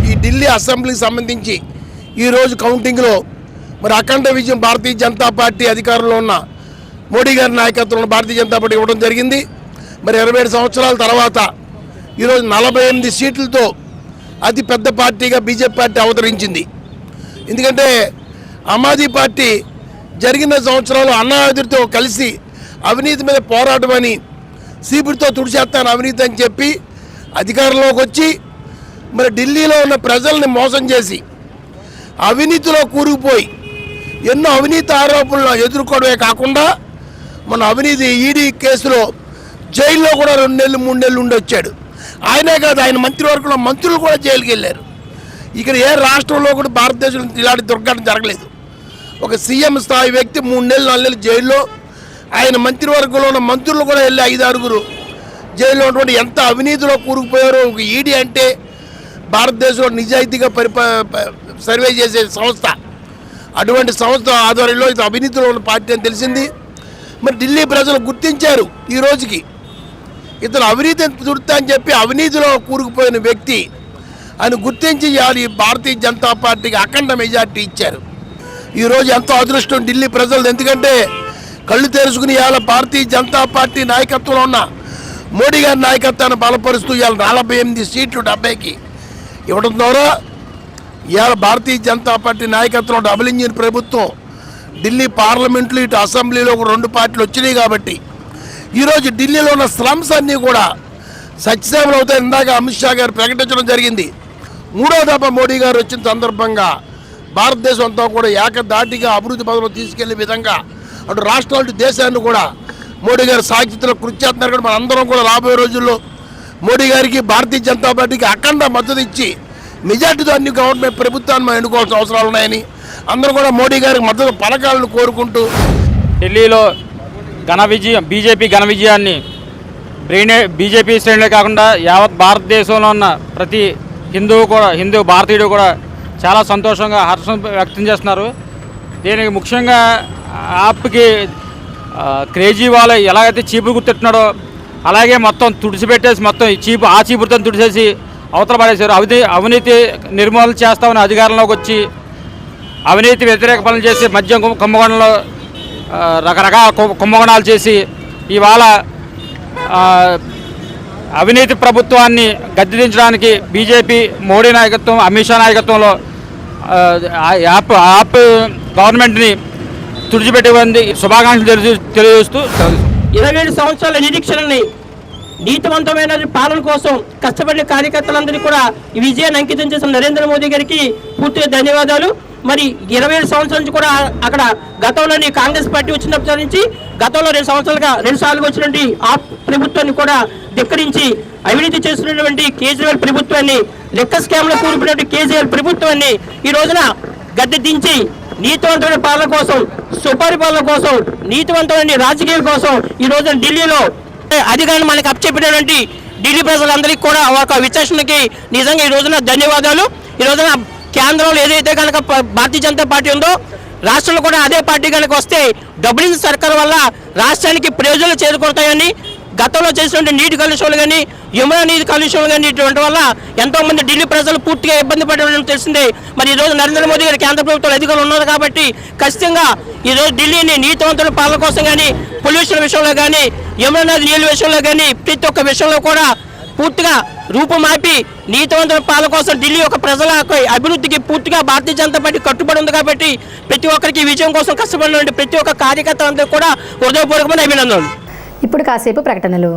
S4: ఈ ఢిల్లీ అసెంబ్లీకి సంబంధించి ఈరోజు కౌంటింగ్లో మరి అఖండ విజయం భారతీయ జనతా పార్టీ అధికారంలో ఉన్న మోడీ గారి నాయకత్వంలో భారతీయ జనతా పార్టీ ఇవ్వడం జరిగింది. మరి 27 సంవత్సరాల తర్వాత ఈరోజు 48 సీట్లతో అతి పెద్ద పార్టీగా బీజేపీ పార్టీ అవతరించింది. ఎందుకంటే ఆమ్ ఆద్మీ పార్టీ జరిగిన సంవత్సరాలు అన్నాదితో కలిసి అవినీతి మీద పోరాటమని, సీపుడితో తుడిచేస్తాను అవినీతి అని చెప్పి అధికారంలోకి వచ్చి మరి ఢిల్లీలో ఉన్న ప్రజల్ని మోసం చేసి అవినీతిలో కూరుకుపోయి ఎన్నో అవినీతి ఆరోపణలు ఎదుర్కోవడమే కాకుండా మన అవినీతి ఈడీ కేసులో జైల్లో కూడా 2 నెలలు 3 నెలలు ఉండి వచ్చాడు. ఆయనే కాదు, ఆయన మంత్రివర్గంలో మంత్రులు కూడా జైలుకి వెళ్ళారు. ఇక్కడ ఏ రాష్ట్రంలో కూడా భారతదేశంలో ఇలాంటి దుర్ఘటన జరగలేదు. ఒక సీఎం స్థాయి వ్యక్తి 3 నెలలు 4 నెలలు జైల్లో, ఆయన మంత్రివర్గంలో ఉన్న మంత్రులు కూడా వెళ్ళి 5-6 జైల్లో ఉన్నటువంటి ఎంత అవినీతిలో కూరుకుపోయారో. ఒక ఈడీ అంటే భారతదేశంలో నిజాయితీగా సర్వే చేసే సంస్థ, అటువంటి సంస్థ ఆధ్వర్యంలో ఇది అవినీతిలో ఉన్న పార్టీ అని తెలిసింది. మరి ఢిల్లీ ప్రజలు గుర్తించారు ఈ రోజుకి ఇతను అవినీతి తుడుతా అని చెప్పి అవినీతిలో కూరుకుపోయిన వ్యక్తి అని గుర్తించి ఈ భారతీయ జనతా పార్టీకి అఖండ మెజార్టీ ఇచ్చారు. ఈరోజు ఎంతో అదృష్టం ఢిల్లీ ప్రజలు. ఎందుకంటే కళ్ళు తెరుచుకుని ఇవాళ భారతీయ జనతా పార్టీ నాయకత్వంలో ఉన్న మోడీ గారి నాయకత్వాన్ని బలపరుస్తూ ఇవాళ 48 సీట్లు 70కి ఇవ్వడం ద్వారా ఇవాళ భారతీయ జనతా పార్టీ నాయకత్వం డబుల్ ఇంజిన్ ప్రభుత్వం ఢిల్లీ పార్లమెంట్లో ఇటు అసెంబ్లీలో ఒక 2 పార్టీలు వచ్చినాయి. కాబట్టి ఈరోజు ఢిల్లీలో ఉన్న స్లమ్స్ అన్నీ కూడా సత్యసేవలు అవుతాయి. ఇందాక అమిత్ షా గారు ప్రకటించడం జరిగింది. 3వ దఫా మోడీ గారు వచ్చిన సందర్భంగా భారతదేశం అంతా కూడా ఏకధాటిగా అభివృద్ధి పదంలో తీసుకెళ్లే విధంగా అటు రాష్ట్రాలు ఇటు దేశాన్ని కూడా మోడీ గారు సాక్షితలో కృషి చేస్తున్నారు. కూడా మన అందరం కూడా రాబోయే రోజుల్లో మోడీ గారికి భారతీయ జనతా పార్టీకి అఖండ మద్దతు ఇచ్చి మెజార్టీతో అన్ని గవర్నమెంట్ ప్రభుత్వాన్ని మనం ఎన్నుకోవాల్సిన అవసరాలు ఉన్నాయని అందరూ కూడా మోడీ గారికి మద్దతు పలకాలను కోరుకుంటూ
S8: ఢిల్లీలో బీజేపీ ఘన విజయాన్ని బీజేపీ శ్రేణులే కాకుండా యావత్ భారతదేశంలో ఉన్న ప్రతి హిందూ భారతీయుడు కూడా చాలా సంతోషంగా హర్షం వ్యక్తం చేస్తున్నారు. దీనికి ముఖ్యంగా యాప్కి కేజ్రీవాల్ ఎలాగైతే చీపురు గుర్తెట్టున్నాడో అలాగే మొత్తం తుడిచిపెట్టేసి మొత్తం చీపురుతో తుడిచేసి అవతల పడేశారు. అవినీతి నిర్మూలన చేస్తామని అధికారంలోకి వచ్చి అవినీతి వ్యతిరేక పనులు చేసి మద్యం కుంభకోణంలో రకరకాల కుంభకోణాలు చేసి ఇవాళ అవినీతి ప్రభుత్వాన్ని గద్దెదించడానికి బీజేపీ మోడీ నాయకత్వం, అమిత్ షా నాయకత్వంలో యాప్ గవర్నమెంట్ని తుడిచిపెట్టేది శుభాకాంక్షలు తెలియజేస్తూ
S9: 27 సంవత్సరాల నిరీక్షణని నీతివంతమైన పాలన కోసం కష్టపడిన కార్యకర్తలందరినీ కూడా ఈ విజయాన్ని అంకితం చేసిన నరేంద్ర మోదీ గారికి పూర్తిగా ధన్యవాదాలు. మరి 27 సంవత్సరాల నుంచి కూడా అక్కడ గతంలోని కాంగ్రెస్ పార్టీ వచ్చినప్పటి నుంచి గతంలో 2 సార్లుగా వచ్చినటువంటి ఆ ప్రభుత్వాన్ని కూడా ధిక్కరించి అవినీతి చేస్తున్నటువంటి కేజ్రీవాల్ ప్రభుత్వాన్ని, లెక్క స్కామ్లో కూలిపోయినటువంటి కేజ్రీవాల్ ప్రభుత్వాన్ని ఈ రోజున గద్దె దించి నీతివంతమైన పాలన కోసం, సుపరిపాలన కోసం, నీతివంతమైన రాజకీయాల కోసం ఈ రోజున ఢిల్లీలో అధికారులు మనకు అప్పచెప్పినటువంటి ఢిల్లీ ప్రజలందరికీ కూడా ఒక విచక్షణకి నిజంగా ఈ రోజున ధన్యవాదాలు. ఈ రోజున కేంద్రంలో ఏదైతే కనుక భారతీయ జనతా పార్టీ ఉందో రాష్ట్రంలో కూడా అదే పార్టీ కనుక వస్తే డబ్లిన్ సర్కార్ వల్ల రాష్ట్రానికి ప్రయోజనాలు చేకూరుతాయని, గతంలో చేసినటువంటి నీటి కాలుష్యాలు కానీ, యమునా నీటి కాలుష్యాలు కానీ ఇటువంటి వల్ల ఎంతోమంది ఢిల్లీ ప్రజలు పూర్తిగా ఇబ్బంది పడడం తెలిసిందే. మరి ఈరోజు నరేంద్ర మోదీ గారు కేంద్ర ప్రభుత్వంలో అధికారులు ఉన్నారు కాబట్టి ఖచ్చితంగా ఈరోజు ఢిల్లీని నీతివంతుల పాలన కోసం కానీ, పొల్యూషన్ విషయంలో కానీ, యమునా నది నీళ్ళ విషయంలో కానీ ప్రతి ఒక్క విషయంలో కూడా పూర్తిగా రూపుమాపి నీతివంతుల పాలన కోసం ఢిల్లీ యొక్క ప్రజల అభివృద్ధికి పూర్తిగా భారతీయ జనతా పార్టీ కట్టుబడి ఉంది కాబట్టి ప్రతి ఒక్కరికి విజయం కోసం కష్టపడిన ప్రతి ఒక్క కార్యకర్తలందరూ కూడా హృదయపూర్వకమైన అభినందనలు.
S1: ఇప్పుడు కాసేపు ప్రకటనలు.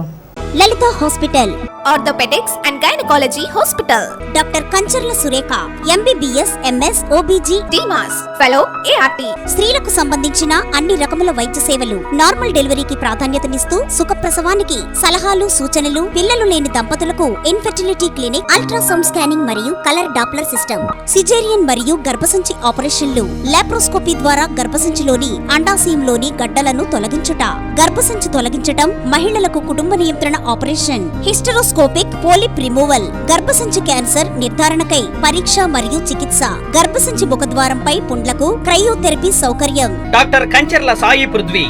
S10: Lalitha hospital, orthopaedics and gynaecology hospital, doctor Kancharla Surekha, MBBS, MS, OBG, DMAS, fellow, ART. స్త్రీలకు సంబంధించిన అన్ని రకముల వైద్య సేవలు, నార్మల్ డెలివరీకి ప్రాధాన్యతనిస్తూ సుఖప్రసవానికి సలహాలు, సూచనలు, పిల్లలు లేని దంపతులకు ఇన్ఫెర్టిలిటీ క్లినిక్, అల్ట్రాసౌండ్ స్కానింగ్ మరియు కలర్ డాప్లర్ సిస్టమ్, సిజేరియన్ మరియు గర్భసంచి ఆపరేషన్లు, లాప్రోస్కోపీ ద్వారా గర్భసంచిలోని అండాశయంలోని గడ్డలను తొలగించుట, గర్భసంచి తొలగించటం, మహిళలకు కుటుంబ నియంత్రణ ఆపరేషన్, హిస్టరోస్కోపిక్ పోలిప్ రిమూవల్, గర్భసంచి క్యాన్సర్ నిర్ధారణకై పరీక్ష మరియు చికిత్స, గర్భసంచి ముఖద్వారంపై పుండ్లకు క్రయోథెరపీ సౌకర్యం.
S11: Doctor Kancharla Sai Prithvi,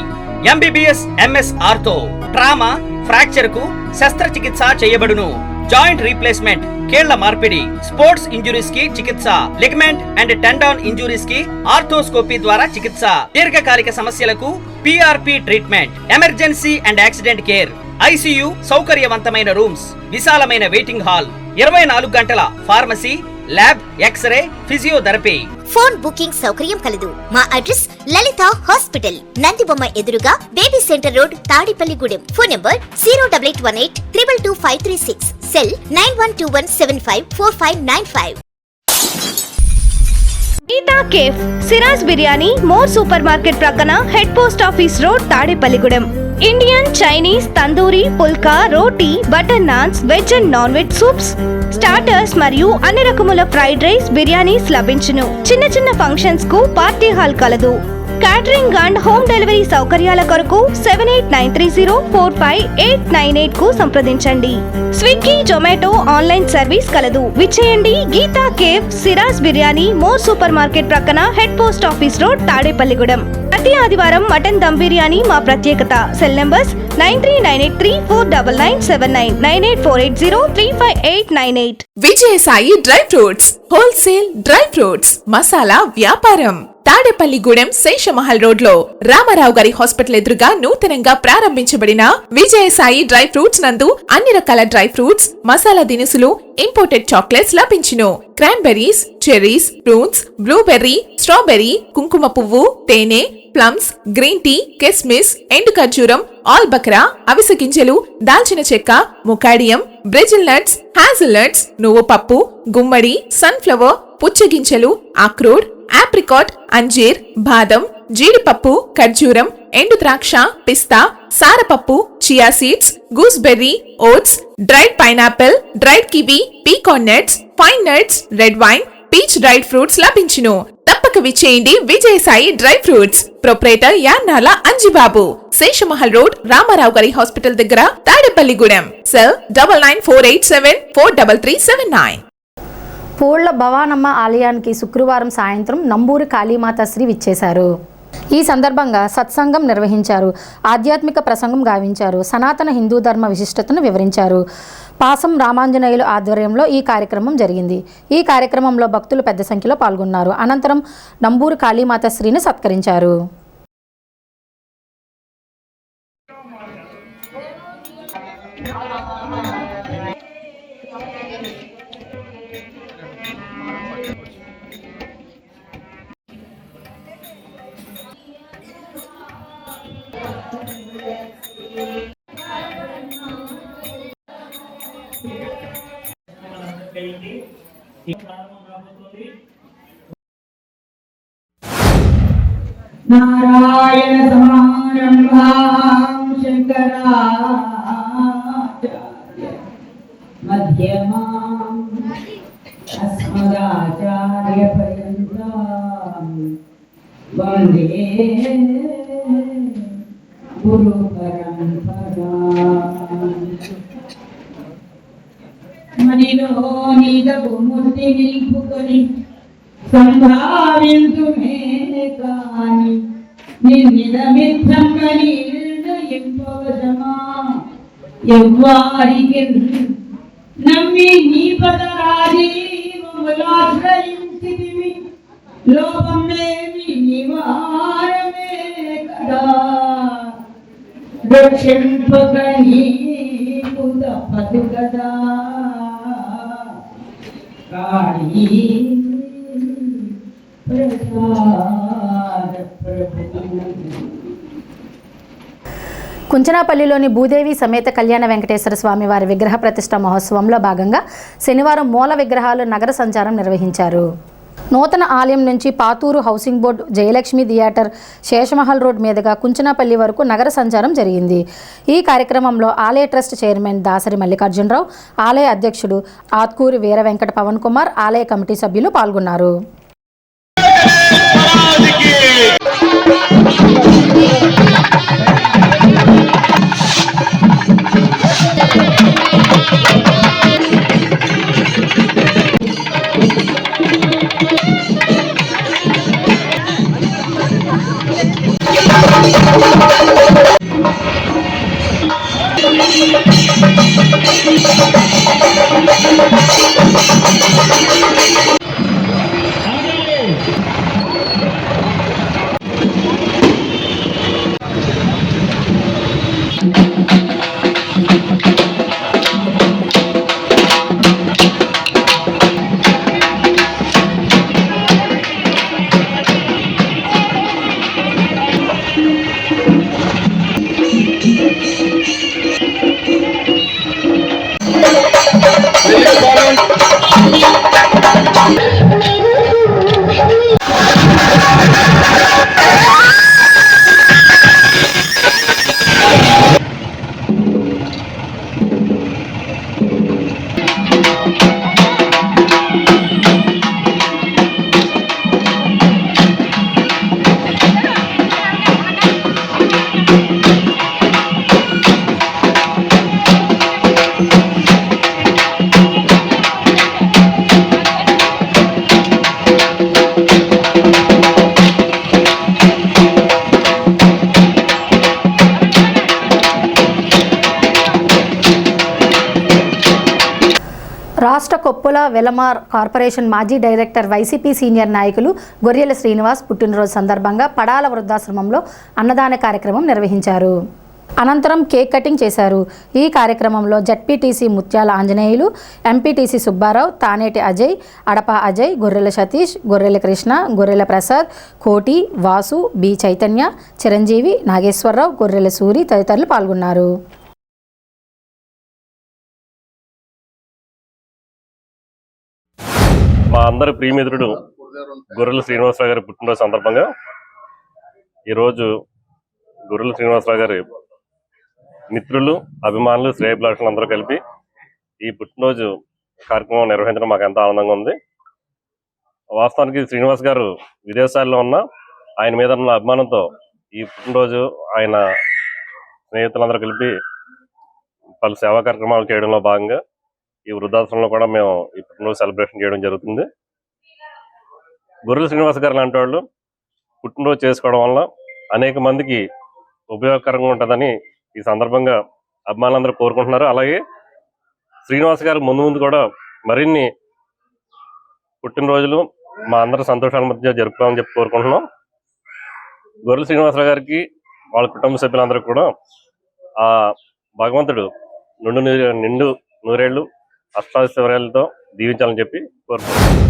S11: MBBS, MS ortho, trauma, fracture కు శస్త్రచికిత్స చేయబడును. జాయింట్ రీప్లేస్మెంట్, కీళ్ల మార్పిడి, స్పోర్ట్స్ ఇంజురీస్ కి చికిత్స, లిగమెంట్ అండ్ టెండాన్ ఇంజురీస్ కి ఆర్థోస్కోపీ ద్వారా చికిత్స, దీర్ఘకాలిక సమస్యలకు PRP treatment, emergency and accident care, ICU సౌకర్యవంతమైన రూమ్స్, విశాలమైన వెయిటింగ్ హాల్, 24 గంటల pharmacy, lab, x-ray, physiotherapy.
S10: Phone booking సౌకర్యం కలదు. మా అడ్రస్ లలిత హాస్పిటల్, నందిబొమ్మ ఎదురుగా baby centre road, Tadepalligudem. Phone number 08818 222 536, cell 9121754595.
S12: Geetha cafe, Siraj biryani, More super market ప్రక్కన, head post office road, Tadepalligudem. Indian, Chinese, tandoori, phulka, roti, butter naans, veg and non veg soups, starters మరియు అన్ని రకముల fried rice, biryanis లభించును. చిన్న చిన్న ఫంక్షన్స్ కు పార్టీ హాల్ కలదు. క్యాటరింగ్ అండ్ హోమ్ డెలివరీ సౌకర్యాల కొరకు 7893045898 కు సంప్రదించండి. స్విగ్గీ, జొమాటో ఆన్లైన్ సర్వీస్ కలదు. విచ్చేయండి. Geetha cafe, Siraj biryani, More super market ప్రక్కన, head post office road, Tadepalligudem. ప్రతి ఆదివారం మటన్ దమ్ బిర్యానీ మా ప్రత్యేకత. Cell numbers 9398349979, 9848035898.
S13: Vijayasai dry fruits, wholesale dry fruits masala వ్యాపారం, తాడేపల్లిగూడెం, శేషమహల్ రోడ్ లో రామారావు గారి హాస్పిటల్ ఎదురుగా నూతనంగా ప్రారంభించబడిన విజయసాయి డ్రై ఫ్రూట్స్ నందు అన్ని రకాల డ్రై ఫ్రూట్స్, మసాలా దినుసులు, ఇంపోర్టెడ్ చాక్లెట్స్ లభించును. Cranberries, cherries, prunes, blueberry, strawberry, కుంకుమ పువ్వు, తేనె, ప్లమ్స్, గ్రీన్ టీ, కిస్మిస్, ఎండు ఖర్జూరం, ఆల్ బక్రా, అవిసె గింజలు, దాల్చిన చెక్క, ముకాడియం, బ్రెజిల్ నట్స్, హ్యాజిల్ నట్స్, నువ్వు పప్పు, గుమ్మడి, సన్ఫ్లవర్, పుచ్చగింజలు, అక్రోడ్, ఆప్రికాట్, అంజీర్, బాదం, జీడిపప్పు, ఖర్జూరం, ఎండు ద్రాక్ష, పిస్తా, సారపప్పు, chia seeds, gooseberry, oats, dried pineapple, dried kiwi, pecan nuts, fine nuts, red wine, peach dried fruits లభించును. తప్పక విచ్చేయండి Vijayasai dry fruits. Proprietor Yannala Anjibabu, Seshamahal road, Ramarao గారి హాస్పిటల్ దగ్గర, తాడేపల్లిగూడెం. సెల్ 9948743379.
S1: పూళ్ల భవానమ్మ ఆలయానికి శుక్రవారం సాయంత్రం నంబూరి కాళీమాతాశ్రీ విచ్చేశారు. ఈ సందర్భంగా సత్సంగం నిర్వహించారు. ఆధ్యాత్మిక ప్రసంగం గావించారు. సనాతన హిందూ ధర్మ విశిష్టతను వివరించారు. పాసం రామాంజనేయులు ఆధ్వర్యంలో ఈ కార్యక్రమం జరిగింది. ఈ కార్యక్రమంలో భక్తులు పెద్ద సంఖ్యలో పాల్గొన్నారు. అనంతరం నంబూరి కాళీమాతాశ్రీని సత్కరించారు.
S9: నారాయణ సమారంభాం శంకరాచార్య మధ్యమాం అస్మదాచార్య పర్యంతం వందే గురు పరంపరా. మనిలో నీదపు మూర్తి నిలుపుకొని సంభావింతుమే కాని నిర్మితమిత్తంగని నిర్ణయింపవశమా ఎవ్వారికి నమ్మి నీ పదరాజీవములాశ్రయించితివి లోపమేమి నివారమే కదా రక్షింపక నీకు తప్పదు కదా కాళీ ప్రసాద ప్రభు.
S1: కుంచనాపల్లిలోని భూదేవి సమేత కళ్యాణ వెంకటేశ్వర స్వామి వారి విగ్రహ ప్రతిష్ట మహోత్సవంలో భాగంగా శనివారం మూల విగ్రహాలు నగర సంచారం నిర్వహించారు. నూతన ఆలయం నుంచి Pathuru housing board, Jayalakshmi theatre, Seshamahal road మీదుగా కుంచనాపల్లి వరకు నగర సంచారం జరిగింది. ఈ కార్యక్రమంలో ఆలయ ట్రస్ట్ చైర్మన్ దాసరి మల్లికార్జునరావు, ఆలయ అధ్యక్షుడు ఆత్కూరి వీర వెంకట పవన్ కుమార్, ఆలయ కమిటీ సభ్యులు పాల్గొన్నారు. రాష్ట్ర కొప్పుల వెలమార్ కార్పొరేషన్ మాజీ డైరెక్టర్, వైసీపీ సీనియర్ నాయకులు గొర్రెల శ్రీనివాస్ పుట్టినరోజు సందర్భంగా పడాల వృద్ధాశ్రమంలో అన్నదాన కార్యక్రమం నిర్వహించారు. అనంతరం కేక్ కటింగ్ చేశారు. ఈ కార్యక్రమంలో జడ్పీటీసీ ముత్యాల ఆంజనేయులు, ఎంపీటీసీ సుబ్బారావు, తానేటి అజయ్, అడప అజయ్, గొర్రెల సతీష్, గొర్రెల కృష్ణ, గొర్రెల ప్రసాద్, కోటి, వాసు, బి చైతన్య, చిరంజీవి, నాగేశ్వరరావు, గొర్రెల సూరి తదితరులు పాల్గొన్నారు.
S14: మా అందరి ప్రియమిత్రుడు గొర్రెల శ్రీనివాసరావు గారి పుట్టినరోజు సందర్భంగా ఈరోజు గొర్రెల శ్రీనివాసరావు గారి మిత్రులు, అభిమానులు, శ్రేయభిలాషులు అందరూ కలిపి ఈ పుట్టినరోజు కార్యక్రమం నిర్వహించడం మాకు ఎంతో ఆనందంగా ఉంది. వాస్తవానికి శ్రీనివాస్ గారు విదేశాల్లో ఉన్న ఆయన మీద ఉన్న అభిమానంతో ఈ పుట్టినరోజు ఆయన స్నేహితులందరూ కలిపి పలు సేవా కార్యక్రమాలు చేయడంలో భాగంగా ఈ వృద్ధాశ్రమంలో కూడా మేము ఈ పుట్టినరోజు సెలబ్రేషన్ చేయడం జరుగుతుంది. గొర్రెల శ్రీనివాస్ గారు లాంటి వాళ్ళు పుట్టినరోజు చేసుకోవడం వల్ల అనేక మందికి ఉపయోగకరంగా ఉంటుందని ఈ సందర్భంగా అభిమానులందరూ కోరుకుంటున్నారు. అలాగే శ్రీనివాస్ గారు ముందు ముందు కూడా మరిన్ని పుట్టినరోజులు మా అందరి సంతోషాల మధ్య జరుపుకోవాలని చెప్పి కోరుకుంటున్నాం. గొర్రెల శ్రీనివాసరావు గారికి వాళ్ళ కుటుంబ సభ్యులందరూ కూడా ఆ భగవంతుడు నిండు నూరేళ్లు అష్టాశివరాలతో దీవించాలని చెప్పి కోరుకుంటున్నాను.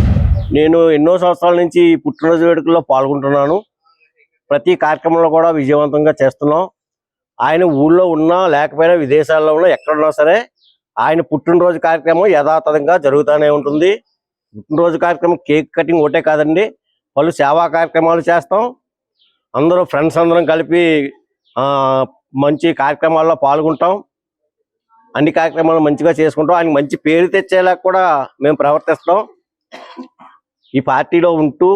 S15: నేను ఎన్నో సంవత్సరాల నుంచి ఈ పుట్టినరోజు వేడుకల్లో పాల్గొంటున్నాను. ప్రతి కార్యక్రమంలో కూడా విజయవంతంగా చేస్తున్నాం. ఆయన ఊళ్ళో ఉన్నా లేకపోయినా విదేశాల్లో ఉన్నా ఎక్కడున్నా సరే ఆయన పుట్టినరోజు కార్యక్రమం యథాతథంగా జరుగుతూనే ఉంటుంది. పుట్టినరోజు కార్యక్రమం కేక్ కటింగ్ ఒకటే కాదండి, పలు సేవా కార్యక్రమాలు చేస్తాం. అందరూ ఫ్రెండ్స్ అందరం కలిపి మంచి కార్యక్రమాల్లో పాల్గొంటాం. అన్ని కార్యక్రమాలు మంచిగా చేసుకుంటాం. ఆయన మంచి పేరు తెచ్చేలా కూడా మేము ప్రవర్తిస్తాం. ఈ పార్టీలో ఉంటూ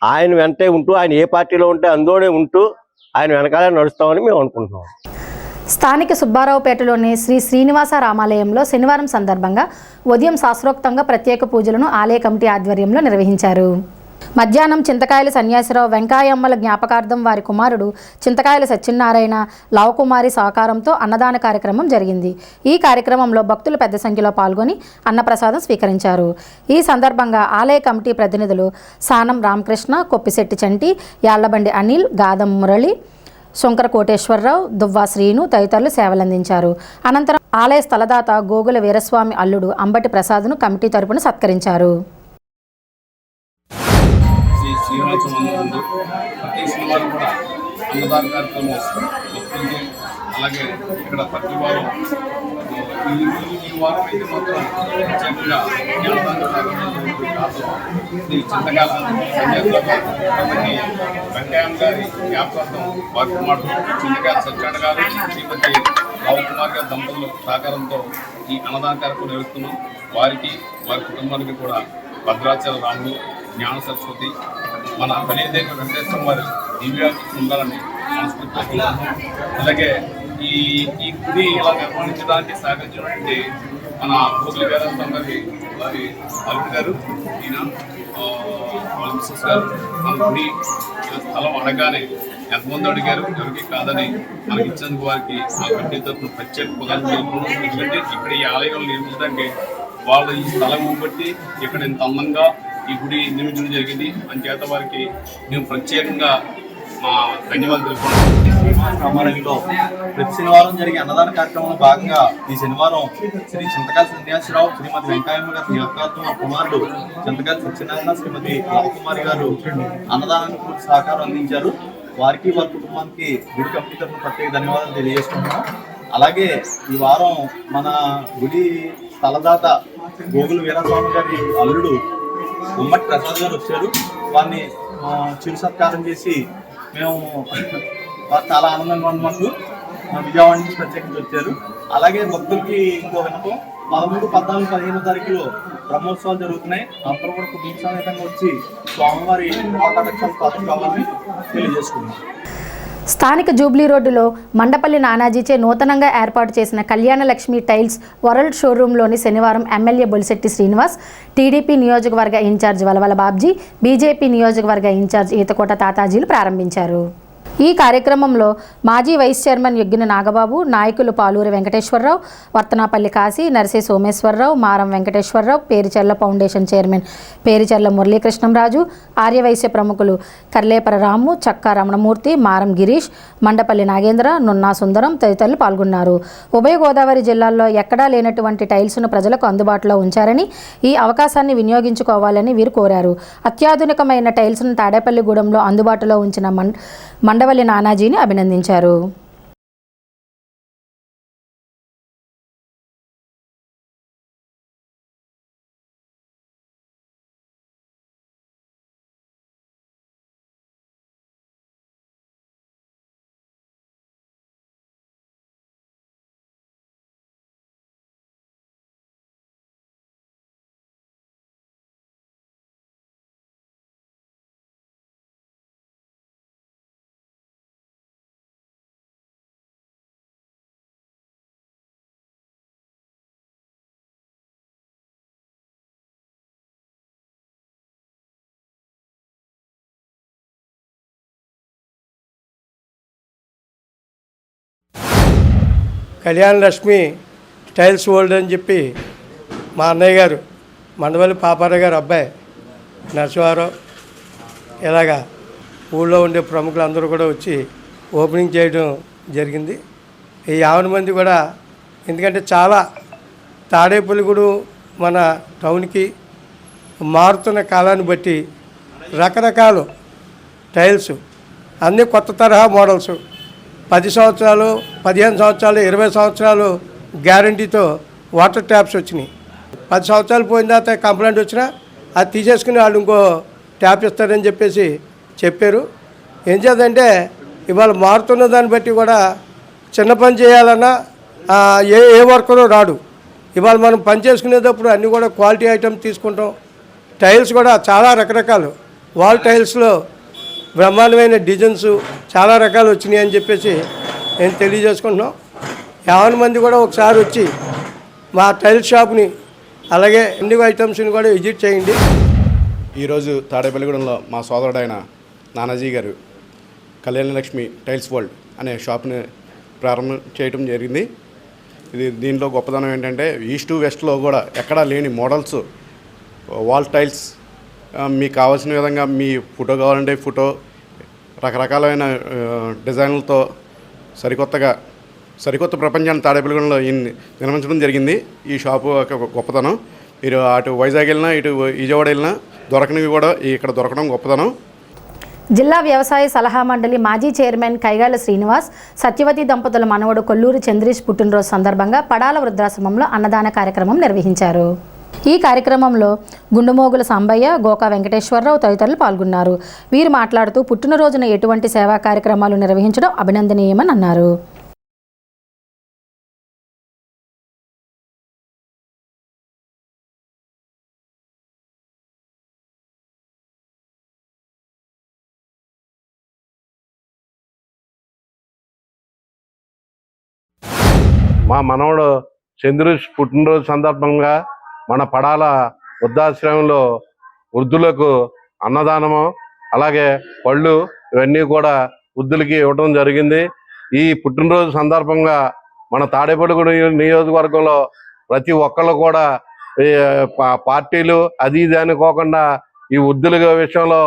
S15: ఆయన వెంటే ఉంటూ ఆయన ఏ పార్టీలో ఉంటే అందులోనే ఉంటూ ఆయన వెనకాలే నడుస్తామని మేము అనుకుంటున్నాం.
S1: స్థానిక సుబ్బారావుపేటలోని శ్రీ శ్రీనివాస రామాలయంలో శనివారం సందర్భంగా ఉదయం శాస్త్రోక్తంగా ప్రత్యేక పూజలను ఆలయ కమిటీ ఆధ్వర్యంలో నిర్వహించారు. మధ్యాహ్నం చింతకాయల సన్యాసిరావు వెంకాయమ్మల జ్ఞాపకార్థం వారి కుమారుడు చింతకాయల సత్యనారాయణ లవకుమారి సహకారంతో అన్నదాన కార్యక్రమం జరిగింది. ఈ కార్యక్రమంలో భక్తులు పెద్ద సంఖ్యలో పాల్గొని అన్నప్రసాదం స్వీకరించారు. ఈ సందర్భంగా ఆలయ కమిటీ ప్రతినిధులు సానం రామకృష్ణ, కొప్పిశెట్టి చంటి, యాళ్లబండి అనిల్, గాదం మురళి, శంకర కోటేశ్వరరావు, దువ్వా శ్రీను తదితరులు సేవలందించారు. అనంతరం ఆలయ స్థలదాత గోగుల వీరస్వామి అల్లుడు అంబటి ప్రసాద్ను కమిటీ తరపున సత్కరించారు.
S16: ప్రతి శనివారం కూడా అన్నదాన కార్యక్రమం వస్తుంది. అలాగే ఇక్కడ ప్రతి వారం ఈ వారం అయితే మాత్రం ప్రత్యేకంగా అన్నదాన కార్యక్రమం శ్రీ చింతకాల సన్యాసిరావు వెంకయ్య గారి జ్ఞాపకార్థం వారి కుమారుడు చింతకాయల సత్యనారాయణ గారు, శ్రీమతి లవకుమార్ గారి దంపతుల సహకారంతో ఈ అన్నదాన కార్యక్రమం నిర్వహిస్తున్నాం. వారికి వారి కుటుంబానికి కూడా భద్రాచల రాముడు, జ్ఞాన సరస్వతి, మన బలిదేవ వెంకటేశ్వర వారి దివ్య ఉండాలని మనస్ఫూర్తిగా. అలాగే ఈ గుడి ఇలా నిర్వహించడానికి సహకరించినటువంటి మన గోగుల వీరస్వామి గారి వారి అల్లుడు గారు, ఈయన వాళ్ళ మిస్సెస్ గారు, మన గుడి స్థలం అడగానే ఎంతమంది అడిగారు, ఎవరికి కాదని మనకి ఇచ్చినందుకు వారికి ఆ కమిటీ తరఫున ప్రత్యేక పొగాలు తెలుపుతున్నాం. ఎందుకంటే ఇక్కడ ఈ ఆలయాలు నిర్మించడానికి వాళ్ళు ఈ స్థలం బట్టి ఇక్కడ ఇంత అందంగా ఈ గుడి నిర్మించడం జరిగింది. అందుచేత వారికి మేము ప్రత్యేకంగా మా ధన్యవాదాలు తెలుపుతున్నాం.
S17: రామాలయంలో ప్రతి శనివారం జరిగే అన్నదాన కార్యక్రమంలో భాగంగా ఈ శనివారం శ్రీ చింతకాయల సన్యాసిరావు, శ్రీమతి వెంకయ్యమ్మ గారి జ్ఞాపకార్థం మా కుమారుడు చింతకాయల సత్యనారాయణ, శ్రీమతి లవకుమారి గారు అన్నదానానికి పూర్తి సహకారం అందించారు. వారికి వారి కుటుంబానికి గుడి కమిటీ తరఫున ప్రత్యేక ధన్యవాదాలు తెలియజేసుకుంటున్నాం. అలాగే ఈ వారం మన గుడి స్థలదాత గోగుల వీరస్వామి గారి అల్లుడు అంబటి ప్రసాద్ గారు వచ్చారు. వారిని చిరు సత్కారం చేసి మేము వారు చాలా ఆనందంగా ఉన్నట్టు విజయవాడ నుంచి ప్రత్యేకించి వచ్చారు. అలాగే భక్తులకి ఇంకో వినపం, 13, 14, 15 తారీఖులో బ్రహ్మోత్సవాలు జరుగుతున్నాయి. అందరూ కూడా కుటుంబ సమేతంగా వచ్చి స్వామివారి కటాక్షాలు పాల్గొనాలని తెలియజేసుకున్నాం.
S1: స్థానిక జూబ్లీ రోడ్డులో మండపల్లి నానాజీచే నూతనంగా ఏర్పాటు చేసిన కళ్యాణలక్ష్మి టైల్స్ వరల్డ్ షోరూంలోని శనివారం ఎమ్మెల్యే బొలిశెట్టి శ్రీనివాస్, టీడీపీ నియోజకవర్గ ఇన్ఛార్జ్ వలవల బాబ్జీ, బీజేపీ నియోజకవర్గ ఇన్ఛార్జ్ ఈతకోట తాతాజీలు ప్రారంభించారు. ఈ కార్యక్రమంలో మాజీ వైస్ చైర్మన్ యొగ్గిన నాగబాబు, నాయకులు పాలూరి వెంకటేశ్వరరావు, వర్తనాపల్లి కాశీ, నర్సీ సోమేశ్వరరావు, మారం వెంకటేశ్వరరావు, పేరిచెర్ల ఫౌండేషన్ చైర్మన్ పేరిచెర్ల మురళీకృష్ణంరాజు, ఆర్యవైశ్య ప్రముఖులు కర్లేపర రాము, చక్కా రమణమూర్తి, మారం గిరీష్, మండపల్లి నాగేంద్ర, నున్నా సుందరం తదితరులు పాల్గొన్నారు. ఉభయ గోదావరి జిల్లాల్లో ఎక్కడా లేనటువంటి టైల్స్ను ప్రజలకు అందుబాటులో ఉంచారని, ఈ అవకాశాన్ని వినియోగించుకోవాలని వీరు కోరారు. అత్యాధునికమైన టైల్స్ను తాడేపల్లిగూడెంలో అందుబాటులో ఉంచిన మండవల్లి నానాజీని అభినందించారు.
S18: కళ్యాణ లక్ష్మి టైల్స్ వరల్డ్ అని చెప్పి మా అన్నయ్య గారు మండవల్లి పాపారావు గారు అబ్బాయి నరసింహారావు, ఇలాగా ఊళ్ళో ఉండే ప్రముఖులందరూ కూడా వచ్చి ఓపెనింగ్ చేయడం జరిగింది. ఈ 50 మంది కూడా, ఎందుకంటే చాలా తాడేపల్లిగూడెం మన టౌన్కి మారుతున్న కాలాన్ని బట్టి రకరకాల టైల్స్ అన్నీ కొత్త తరహా మోడల్స్ 10 సంవత్సరాలు, 15 సంవత్సరాలు, 20 సంవత్సరాలు గ్యారంటీతో వాటర్ ట్యాప్స్ వచ్చినాయి. 10 సంవత్సరాలు పోయిన తర్వాత కంప్లైంట్ వచ్చినా అది తీసేసుకుని వాళ్ళు ఇంకో ట్యాప్ ఇస్తారని చెప్పేసి చెప్పారు. ఏం చేద్దంటే ఇవాళ మారుతున్న దాన్ని బట్టి కూడా చిన్న పని చేయాలన్నా ఏ వర్కరో రాడు. ఇవాళ మనం పని చేసుకునేటప్పుడు అన్నీ కూడా క్వాలిటీ ఐటమ్ తీసుకుంటాం. టైల్స్ కూడా చాలా రకరకాలు, వాల్ టైల్స్లో బ్రహ్మాండమైన డిజైన్స్ చాలా రకాలు వచ్చినాయి అని చెప్పేసి నేను తెలియజేసుకుంటున్నాం. 50 మంది కూడా ఒకసారి వచ్చి మా టైల్ షాప్ని అలాగే అన్ని ఐటమ్స్ని కూడా విజిట్ చేయండి.
S19: ఈరోజు తాడేపల్లిగూడెంలో మా సోదరుడైన నానాజీ గారు కళ్యాణలక్ష్మి టైల్స్ వరల్డ్ అనే షాప్ని ప్రారంభం చేయడం జరిగింది. దీంట్లో గొప్పదనం ఏంటంటే ఈస్ట్ వెస్ట్లో కూడా ఎక్కడా లేని మోడల్స్ వాల్ టైల్స్, మీకు కావాల్సిన విధంగా మీ ఫోటో కావాలంటే ఫోటో, రకరకాలైన డిజైన్లతో సరికొత్త ప్రపంచాన్ని తాడేపల్లిగూడెంలో నిర్మించడం జరిగింది. ఈ షాపు ఒక గొప్పతనం. మీరు అటు వైజాగ్ వెళ్ళినా ఇటు విజయవాడ వెళ్ళినా దొరకనివి కూడా ఇక్కడ దొరకడం గొప్పతనం.
S1: జిల్లా వ్యవసాయ సలహా మండలి మాజీ చైర్మన్ కైగాల శ్రీనివాస్, సత్యవతి దంపతుల మనవడు కొల్లూరు చంద్రీష్ పుట్టినరోజు సందర్భంగా పడాల వృద్ధాశ్రమంలో అన్నదాన కార్యక్రమం నిర్వహించారు. ఈ కార్యక్రమంలో గుండుమోగుల సాంబయ్య, గోకా వెంకటేశ్వరరావు తదితరులు పాల్గొన్నారు. వీరు మాట్లాడుతూ పుట్టినరోజున ఎటువంటి సేవా కార్యక్రమాలు నిర్వహించడం అభినందనీయమని అన్నారు.
S3: మా మనవడు చంద్రీష్ పుట్టినరోజు సందర్భంగా మన పడాల వృద్ధాశ్రమంలో వృద్ధులకు అన్నదానము అలాగే పళ్ళు ఇవన్నీ కూడా వృద్ధులకి ఇవ్వడం జరిగింది. ఈ పుట్టినరోజు సందర్భంగా మన తాడేపల్లిగూడెం నియోజకవర్గంలో ప్రతి ఒక్కళ్ళు కూడా పార్టీలు అది ఇది అనుకోకుండా ఈ వృద్ధుల విషయంలో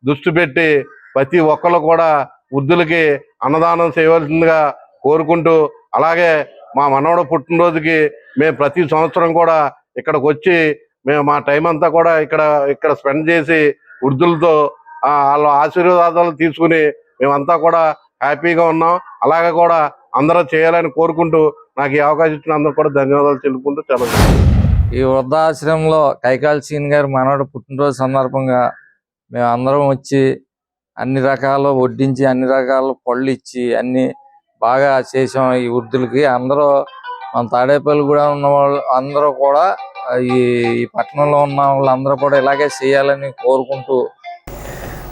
S3: దృష్టి పెట్టి ప్రతి ఒక్కళ్ళు కూడా వృద్ధులకి అన్నదానం చేయవలసిందిగా కోరుకుంటూ, అలాగే మా మనవడు పుట్టినరోజుకి మేము ప్రతి సంవత్సరం కూడా ఇక్కడికి వచ్చి మేము మా టైం అంతా కూడా ఇక్కడ స్పెండ్ చేసి వృద్ధులతో వాళ్ళ ఆశీర్వాదాలు తీసుకుని మేమంతా కూడా హ్యాపీగా ఉన్నాం. అలాగే కూడా అందరూ చేయాలని కోరుకుంటూ నాకు ఈ అవకాశం ఇచ్చిన అందరూ కూడా ధన్యవాదాలు తెలుపుకుంటూ చాలా.
S20: ఈ వృద్ధాశ్రమంలో కైకాల సీన్ గారు మనవడు పుట్టినరోజు సందర్భంగా మేము అందరం వచ్చి అన్ని రకాలు వడ్డించి అన్ని రకాల పళ్ళు ఇచ్చి అన్ని బాగా చేసాం. ఈ వృద్ధులకి అందరూ మన తాడేపల్లిగూడెం ఉన్న వాళ్ళు అందరూ కూడా ఈ పట్టణంలో ఉన్న వాళ్ళందరూ కూడా ఇలాగే చేయాలని కోరుకుంటూ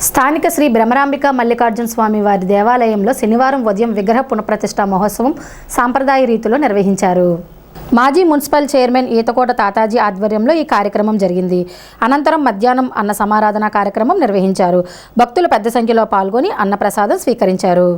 S1: స్థానిక శ్రీ బ్రహ్మరాంబిక మల్లికార్జున స్వామి వారి దేవాలయంలో శనివారం ఉదయం విగ్రహ పునఃప్రతిష్ఠా మహోత్సవం సాంప్రదాయ రీతిలో నిర్వహించారు. మాజీ మున్సిపల్ చైర్మన్ ఈతకోట తాతాజీ ఆధ్వర్యంలో ఈ కార్యక్రమం జరిగింది. అనంతరం మధ్యాహ్నం అన్న సమారాధన కార్యక్రమం నిర్వహించారు. భక్తులు పెద్ద సంఖ్యలో పాల్గొని అన్నప్రసాదం స్వీకరించారు.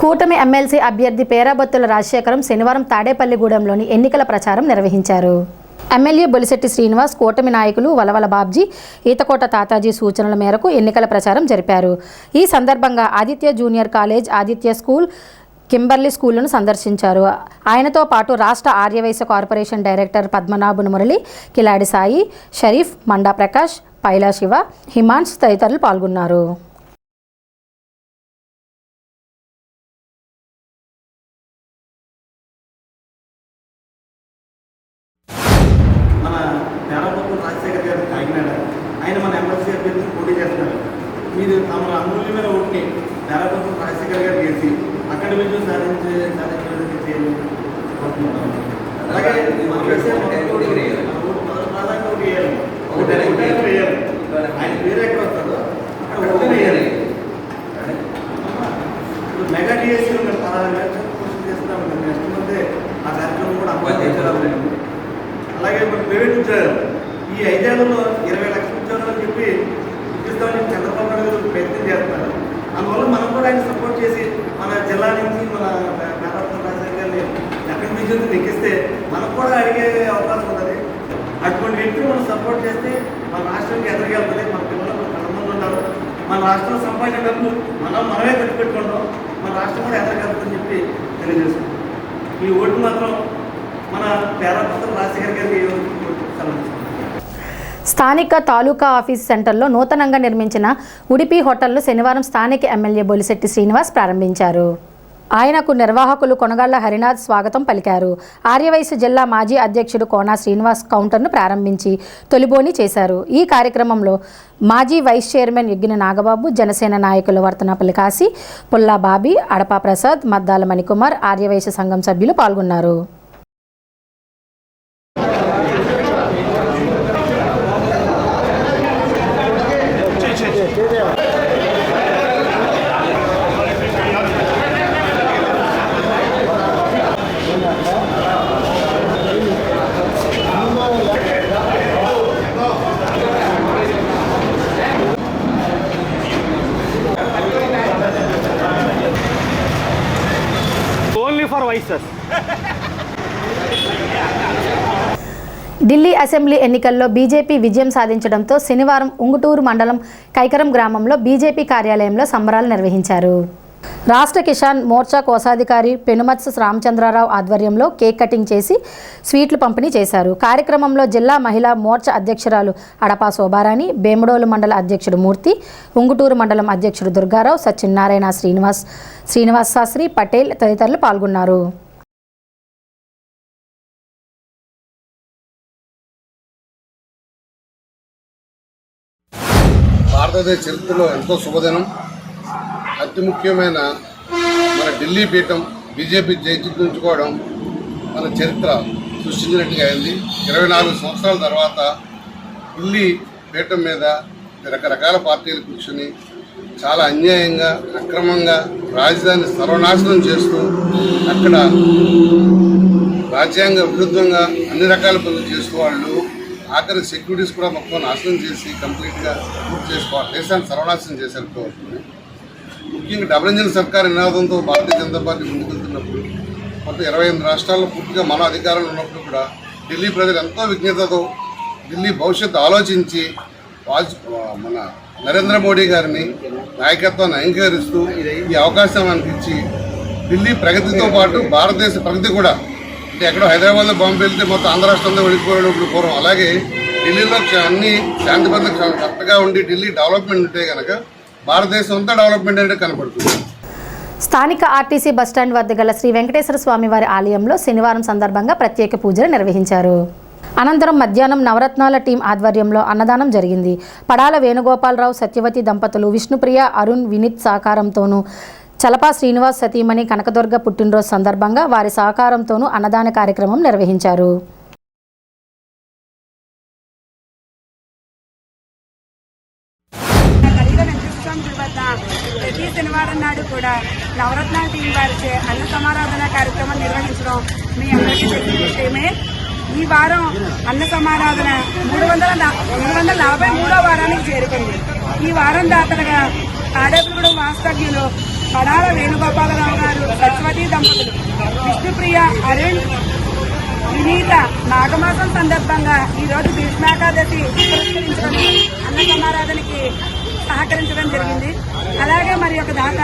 S1: కూటమి ఎమ్మెల్సీ అభ్యర్థి పేరాబత్తుల రాజశేఖరం శనివారం తాడేపల్లిగూడెంలోని ఎన్నికల ప్రచారం నిర్వహించారు. ఎమ్మెల్యే బొలిశెట్టి శ్రీనివాస్, కూటమి నాయకులు వలవల బాబ్జీ, ఈతకోట తాతాజీ సూచనల మేరకు ఎన్నికల ప్రచారం జరిపారు. ఈ సందర్భంగా Aditya junior college, Aditya school, Kimberley స్కూళ్లను సందర్శించారు. ఆయనతో పాటు రాష్ట్ర ఆర్యవైశ్య కార్పొరేషన్ డైరెక్టర్ పద్మనాభన్ మురళి, కిలాడి సాయి, షరీఫ్, మండా ప్రకాష్, పైలా శివ, హిమాన్స్ తదితరులు పాల్గొన్నారు.
S6: మన పేరాబత్తుల రాజశేఖర్ గారు కాకినాడ, ఆయన మన ఎమ్మెల్సీ అభ్యర్థిని పోటీ చేస్తున్నారు. మీరు తమ అమూల్యమైన ఓటుని పేరాబత్తుల రాజశేఖర్ గారు చేసి అక్కడ విజయం సాధించడానికి చేయాలి. అలాగే మన విషయం ప్రాధాన్యత వేయాలి. ఆయన పేరు ఎక్కడ వస్తుందో అక్కడ ఓటు వేయాలి. మెగా డిఎస్సీ 16,000 పోస్ట్ చేస్తాం. నెక్స్ట్ మంత్ ఉన్నాయండి. అలాగే మన ప్రైవేట్ ఉద్యోగాలు ఈ 5 ఏళ్లలో 20 లక్షల ఉద్యోగాలు అని చెప్పి ఇప్పిస్తామని చంద్రబాబు నాయుడు గారు ప్రయత్నం చేస్తున్నారు. అందువల్ల మనం కూడా ఆయన సపోర్ట్ చేసి మన జిల్లా నుంచి మన మేనరత్న రాజశేఖర్ గారిని ఎక్కడి నుంచి ఎక్కిస్తే మనకు కూడా అడిగే అవకాశం ఉంటుంది. అటువంటి వ్యక్తులు మనం సపోర్ట్ చేస్తే మన రాష్ట్రానికి ఎదగలుగుతుంది. మన పిల్లలు మన కళ్ళమంది ఉన్నారు. మన రాష్ట్రంలో సంపాదించిన డబ్బులు మనమే ఖర్చు పెట్టుకుంటాం. మన రాష్ట్రం కూడా ఎదగలుగుతుందని చెప్పి తెలియజేస్తున్నాం. ఈ ఓటు మాత్రం మన పేరాపత్ర రాజశేఖర్ గారికి సమర్పిస్తున్నాం.
S1: స్థానిక తాలూకా ఆఫీస్ సెంటర్లో నూతనంగా నిర్మించిన ఉడిపి హోటల్ను శనివారం స్థానిక ఎమ్మెల్యే బొలిశెట్టి శ్రీనివాస్ ప్రారంభించారు. ఆయనకు నిర్వాహకులు కొనగాళ్ల హరినాథ్ స్వాగతం పలికారు. ఆర్యవైశ్య జిల్లా మాజీ అధ్యక్షుడు కోనా శ్రీనివాస్ కౌంటర్ను ప్రారంభించి తొలిబోని చేశారు. ఈ కార్యక్రమంలో మాజీ వైస్ చైర్మన్ ఎగ్గిన నాగబాబు, జనసేన నాయకులు వర్తనపల్లి కాశీ, పుల్లా బాబీ, అడపా ప్రసాద్, మద్దాల మణికుమార్, ఆర్యవైశ్య సంఘం సభ్యులు పాల్గొన్నారు. ఢిల్లీ అసెంబ్లీ ఎన్నికల్లో బీజేపీ విజయం సాధించడంతో శనివారం ఉంగుటూరు మండలం కైకరం గ్రామంలో బీజేపీ కార్యాలయంలో సంబరాలు నిర్వహించారు. రాష్ట్ర కిసాన్ మోర్చా కోశాధికారి పెనుమత్స రామచంద్రరావు ఆధ్వర్యంలో కేక్ కటింగ్ చేసి స్వీట్లు పంపిణీ చేశారు. కార్యక్రమంలో జిల్లా మహిళా మోర్చా అధ్యక్షురాలు అడపా శోభారాణి, బేముడోలు మండల అధ్యక్షుడు మూర్తి, ఉంగుటూరు మండలం అధ్యక్షుడు దుర్గారావు, సత్యనారాయణ, శ్రీనివాస్ శాస్త్రి, పటేల్ తదితరులు పాల్గొన్నారు.
S3: భారతదేశ చరిత్రలో ఎంతో శుభదినం. అతి ముఖ్యమైన మన ఢిల్లీ పీఠం బీజేపీ జయించుకోవడం మన చరిత్ర సృష్టించినట్టుగా అయింది. 24 సంవత్సరాల తర్వాత ఢిల్లీ పీఠం మీద రకరకాల పార్టీలు కూర్చొని చాలా అన్యాయంగా, అక్రమంగా రాజధాని సర్వనాశనం చేస్తూ అక్కడ రాజ్యాంగ విరుద్ధంగా అన్ని రకాల పనులు చేస్తూ వాళ్ళు ఆఖరి సెక్యూరిటీస్ కూడా మొత్తం నాశనం చేసి కంప్లీట్గా పూర్తి చేసుకోవాలి, దేశాన్ని సర్వనాశనం చేశారు. ముఖ్యంగా డబుల్ ఇంజిన్ సర్కార్ నినాదంతో భారతీయ జనతా పార్టీ ముందుకెళ్తున్నప్పుడు మొత్తం 28 రాష్ట్రాల్లో పూర్తిగా మన అధికారంలో ఉన్నప్పుడు కూడా ఢిల్లీ ప్రజలు ఎంతో విజ్ఞతతో ఢిల్లీ భవిష్యత్తు ఆలోచించి మన నరేంద్ర మోడీ గారిని నాయకత్వాన్ని అంగీకరిస్తూ ఈ అవకాశం మనకి ఇచ్చి ఢిల్లీ ప్రగతితో పాటు భారతదేశ ప్రగతి కూడా, అంటే ఎక్కడో హైదరాబాద్లో బాంబు వెళ్తే మొత్తం ఆంధ్ర రాష్ట్రంలో వెళ్ళిపోయేటప్పుడు పూర్వం, అలాగే ఢిల్లీలో అన్ని శాంతి భద్రత కరెక్ట్గా ఉండి ఢిల్లీ డెవలప్మెంట్ ఉంటే కనుక భారతదేశం అంతా డెవలప్మెంట్ అంటే కనపడుతుంది.
S1: స్థానిక ఆర్టీసీ బస్టాండ్ వద్ద గల శ్రీ వెంకటేశ్వర స్వామి వారి ఆలయంలో శనివారం సందర్భంగా ప్రత్యేక పూజలు నిర్వహించారు. అనంతరం మధ్యాహ్నం నవరత్నాల టీం ఆధ్వర్యంలో అన్నదానం జరిగింది. పడాల వేణుగోపాలరావు, సత్యవతి దంపతులు, విష్ణుప్రియ, అరుణ్, వినీత్ సహకారంతోనూ, చలపా శ్రీనివాస్ సతీమణి కనకదుర్గ పుట్టినరోజు సందర్భంగా వారి సహకారంతోనూ అన్నదాన కార్యక్రమం నిర్వహించారు.
S21: ప్రతి శనివారం నాడు కూడా నవరత్నాల టీం వారిచే అన్న సమారాధన కార్యక్రమం నిర్వహించడం మీ అందరికీ తెలిసిన విషయమే. ఈ వారం అన్న సమారాధన 343వ వారానికి చేరుకుంది. ఈ వారం దాతలుగా తాడేపల్లిగూడెం వాస్తవ్యులు పడాల వేణుగోపాలరావు గారు, సత్యవతి దంపతులు, విష్ణుప్రియ, అరుణ్, వినీత మాఘమాసం సందర్భంగా ఈరోజు భీష్మాకాదశి పురస్కరించడం అన్న సమారాధనకి సహకరించడం జరిగింది. అలాగే మరి ఒక దాత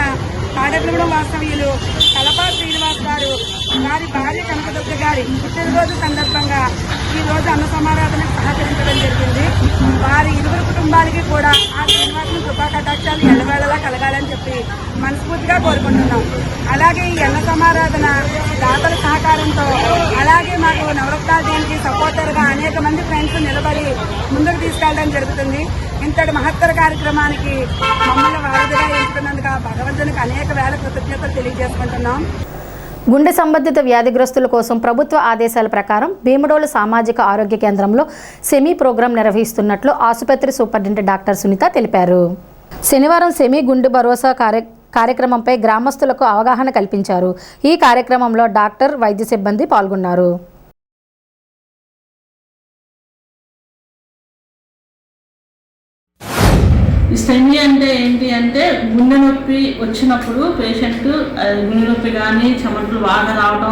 S21: తాడేపల్లిగూడెం వాస్తవ్యులు చలపా శ్రీనివాస్ గారు, వారి భార్య కనకదుర్గ గారి పుట్టినరోజు సందర్భంగా ఈ రోజు అన్న సమారాధనకు సహకరించడం జరిగింది. వారి ఇరువురు కుటుంబాలకి కూడా ఆ శ్రీనివాసం కృపా కటాక్షాలు ఎల్లవేళలా కలగాలని చెప్పి మనస్ఫూర్తిగా కోరుకుంటున్నాం. అలాగే ఈ అన్న సమారాధన దాతల సహకారంతో, అలాగే మాకు నవరత్నాల టీంకి సపోర్టర్గా అనేక మంది ఫ్రెండ్స్ నిలబడి ముందుకు తీసుకెళ్లడం జరుగుతుంది. ఇంతటి మహత్తర కార్యక్రమానికి మమ్మల్ని వారధిగా ఎంచుకున్నందుకు భగవంతునికి అనేక వేల కృతజ్ఞతలు తెలియజేసుకుంటున్నాం.
S1: గుండె సంబంధిత వ్యాధిగ్రస్తుల కోసం ప్రభుత్వ ఆదేశాల ప్రకారం భీముడోలు సామాజిక ఆరోగ్య కేంద్రంలో సెమీ ప్రోగ్రాం నిర్వహిస్తున్నట్లు ఆసుపత్రి సూపరింటెండెంట్ డాక్టర్ సునీత తెలిపారు. శనివారం సెమీ గుండె భరోసా కార్యక్రమంపై గ్రామస్తులకు అవగాహన కల్పించారు. ఈ కార్యక్రమంలో డాక్టర్, వైద్య సిబ్బంది పాల్గొన్నారు.
S2: ఈ స్టెమీ అంటే ఏంటి అంటే గుండె నొప్పి వచ్చినప్పుడు పేషెంట్ గుండె నొప్పి కానీ చెమటలు బాగా రావటం,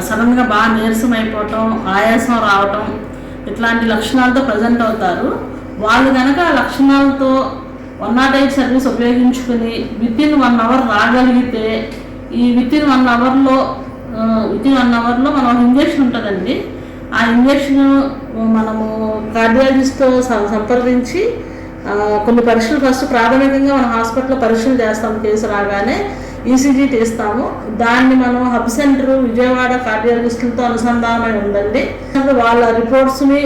S2: సడన్గా బాగా నీరసం అయిపోవటం, ఆయాసం రావటం ఇట్లాంటి లక్షణాలతో ప్రజెంట్ అవుతారు. వాళ్ళు కనుక ఆ లక్షణాలతో 108 సర్వీస్ ఉపయోగించుకుని వితిన్ 1 అవర్ రాగలిగితే ఈ వితిన్ 1 అవర్లో మనం ఇంజెక్షన్ ఉంటుందండి. ఆ ఇంజెక్షన్ మనము కార్డియాలజిస్ట్తో సంప్రదించి కొన్ని పరీక్షలు ఫస్ట్ ప్రాథమికంగా మన హాస్పిటల్లో పరీక్షలు చేస్తాము. కేసు రాగానే ఈసీజీ తీస్తాము. దాన్ని మనం హబ్ సెంటర్ విజయవాడ కార్డియాలజిస్టులతో అనుసంధానమై ఉందండి. వాళ్ళ రిపోర్ట్స్ని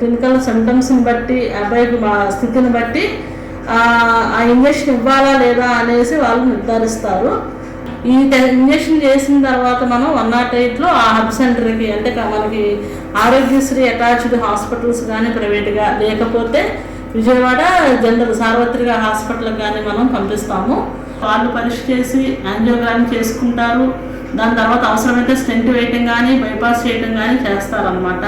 S2: క్లినికల్ సిమ్టమ్స్ని బట్టి అబ్బాయికి స్థితిని బట్టి ఆ ఇంజెక్షన్ ఇవ్వాలా లేదా అనేసి వాళ్ళు నిర్ధారిస్తారు. ఈ ఇంజెక్షన్ చేసిన తర్వాత మనం 108లో ఆ హబ్ సెంటర్కి అంటే మనకి ఆరోగ్యశ్రీ అటాచ్డ్ హాస్పిటల్స్ కానీ ప్రైవేట్గా లేకపోతే విజయవాడ జనరల్ సార్వత్రిక హాస్పిటల్కి కానీ మనం పంపిస్తాము. వాళ్ళు పరీక్ష చేసి యాంజియోగ్రామ్ చేసుకుంటారు. దాని తర్వాత అవసరమైతే స్టెంట్ వేయటం కానీ బైపాస్ చేయటం కానీ చేస్తారనమాట.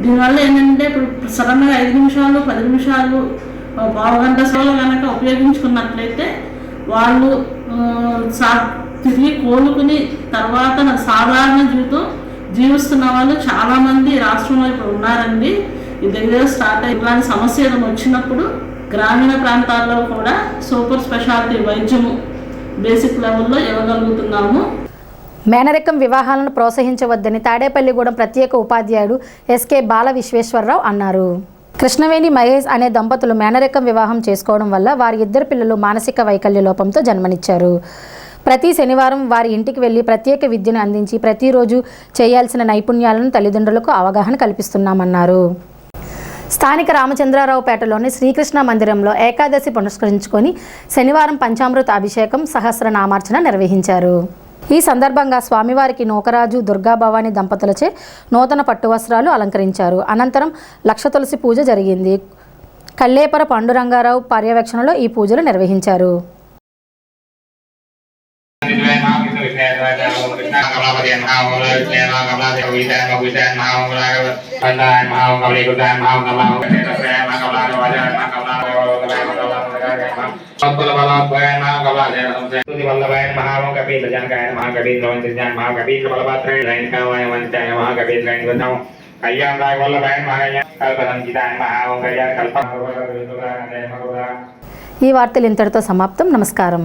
S2: దీనివల్ల ఏంటంటే ఇప్పుడు సడన్గా 5 నిమిషాలు 10 నిమిషాలు పావుగంట సేవలు కనుక ఉపయోగించుకున్నట్లయితే వాళ్ళు తిరిగి కోలుకుని తర్వాత సాధారణ జీవితం జీవిస్తున్న వాళ్ళు చాలామంది రాష్ట్రంలో ఇప్పుడు ఉన్నారండి. ఈ దగ్గర స్టార్ట్ అయ్యి ఇలాంటి సమస్య వచ్చినప్పుడు గ్రామీణ ప్రాంతాల్లో కూడా సూపర్ స్పెషాలిటీ వైద్యము బేసిక్ లెవెల్లో ఇవ్వగలుగుతున్నాము.
S1: మేనరికం వివాహాలను ప్రోత్సహించవద్దని తాడేపల్లిగూడెం ప్రత్యేక ఉపాధ్యాయుడు ఎస్కే బాల విశ్వేశ్వరరావు అన్నారు. కృష్ణవేణి మహేష్ అనే దంపతులు మేనరికం వివాహం చేసుకోవడం వల్ల వారి 2 పిల్లలు మానసిక వైకల్య లోపంతో జన్మనిచ్చారు. ప్రతి శనివారం వారి ఇంటికి వెళ్లి ప్రత్యేక విద్యను అందించి ప్రతిరోజు చేయాల్సిన నైపుణ్యాలను తల్లిదండ్రులకు అవగాహన కల్పిస్తున్నామన్నారు. స్థానిక రామచంద్రారావుపేటలోని శ్రీకృష్ణ మందిరంలో ఏకాదశి పురస్కరించుకొని శనివారం పంచామృత అభిషేకం సహస్రనామార్చన నిర్వహించారు. ఈ సందర్భంగా స్వామివారికి నూకరాజు దుర్గాభవాని దంపతులచే నూతన పట్టు వస్త్రాలు అలంకరించారు. అనంతరం లక్ష తులసి పూజ జరిగింది. కల్లేపర పాండురంగారావు పర్యవేక్షణలో ఈ పూజలు నిర్వహించారు. ఈ వార్తలు ఇంతటితో సమాప్తం. నమస్కారం.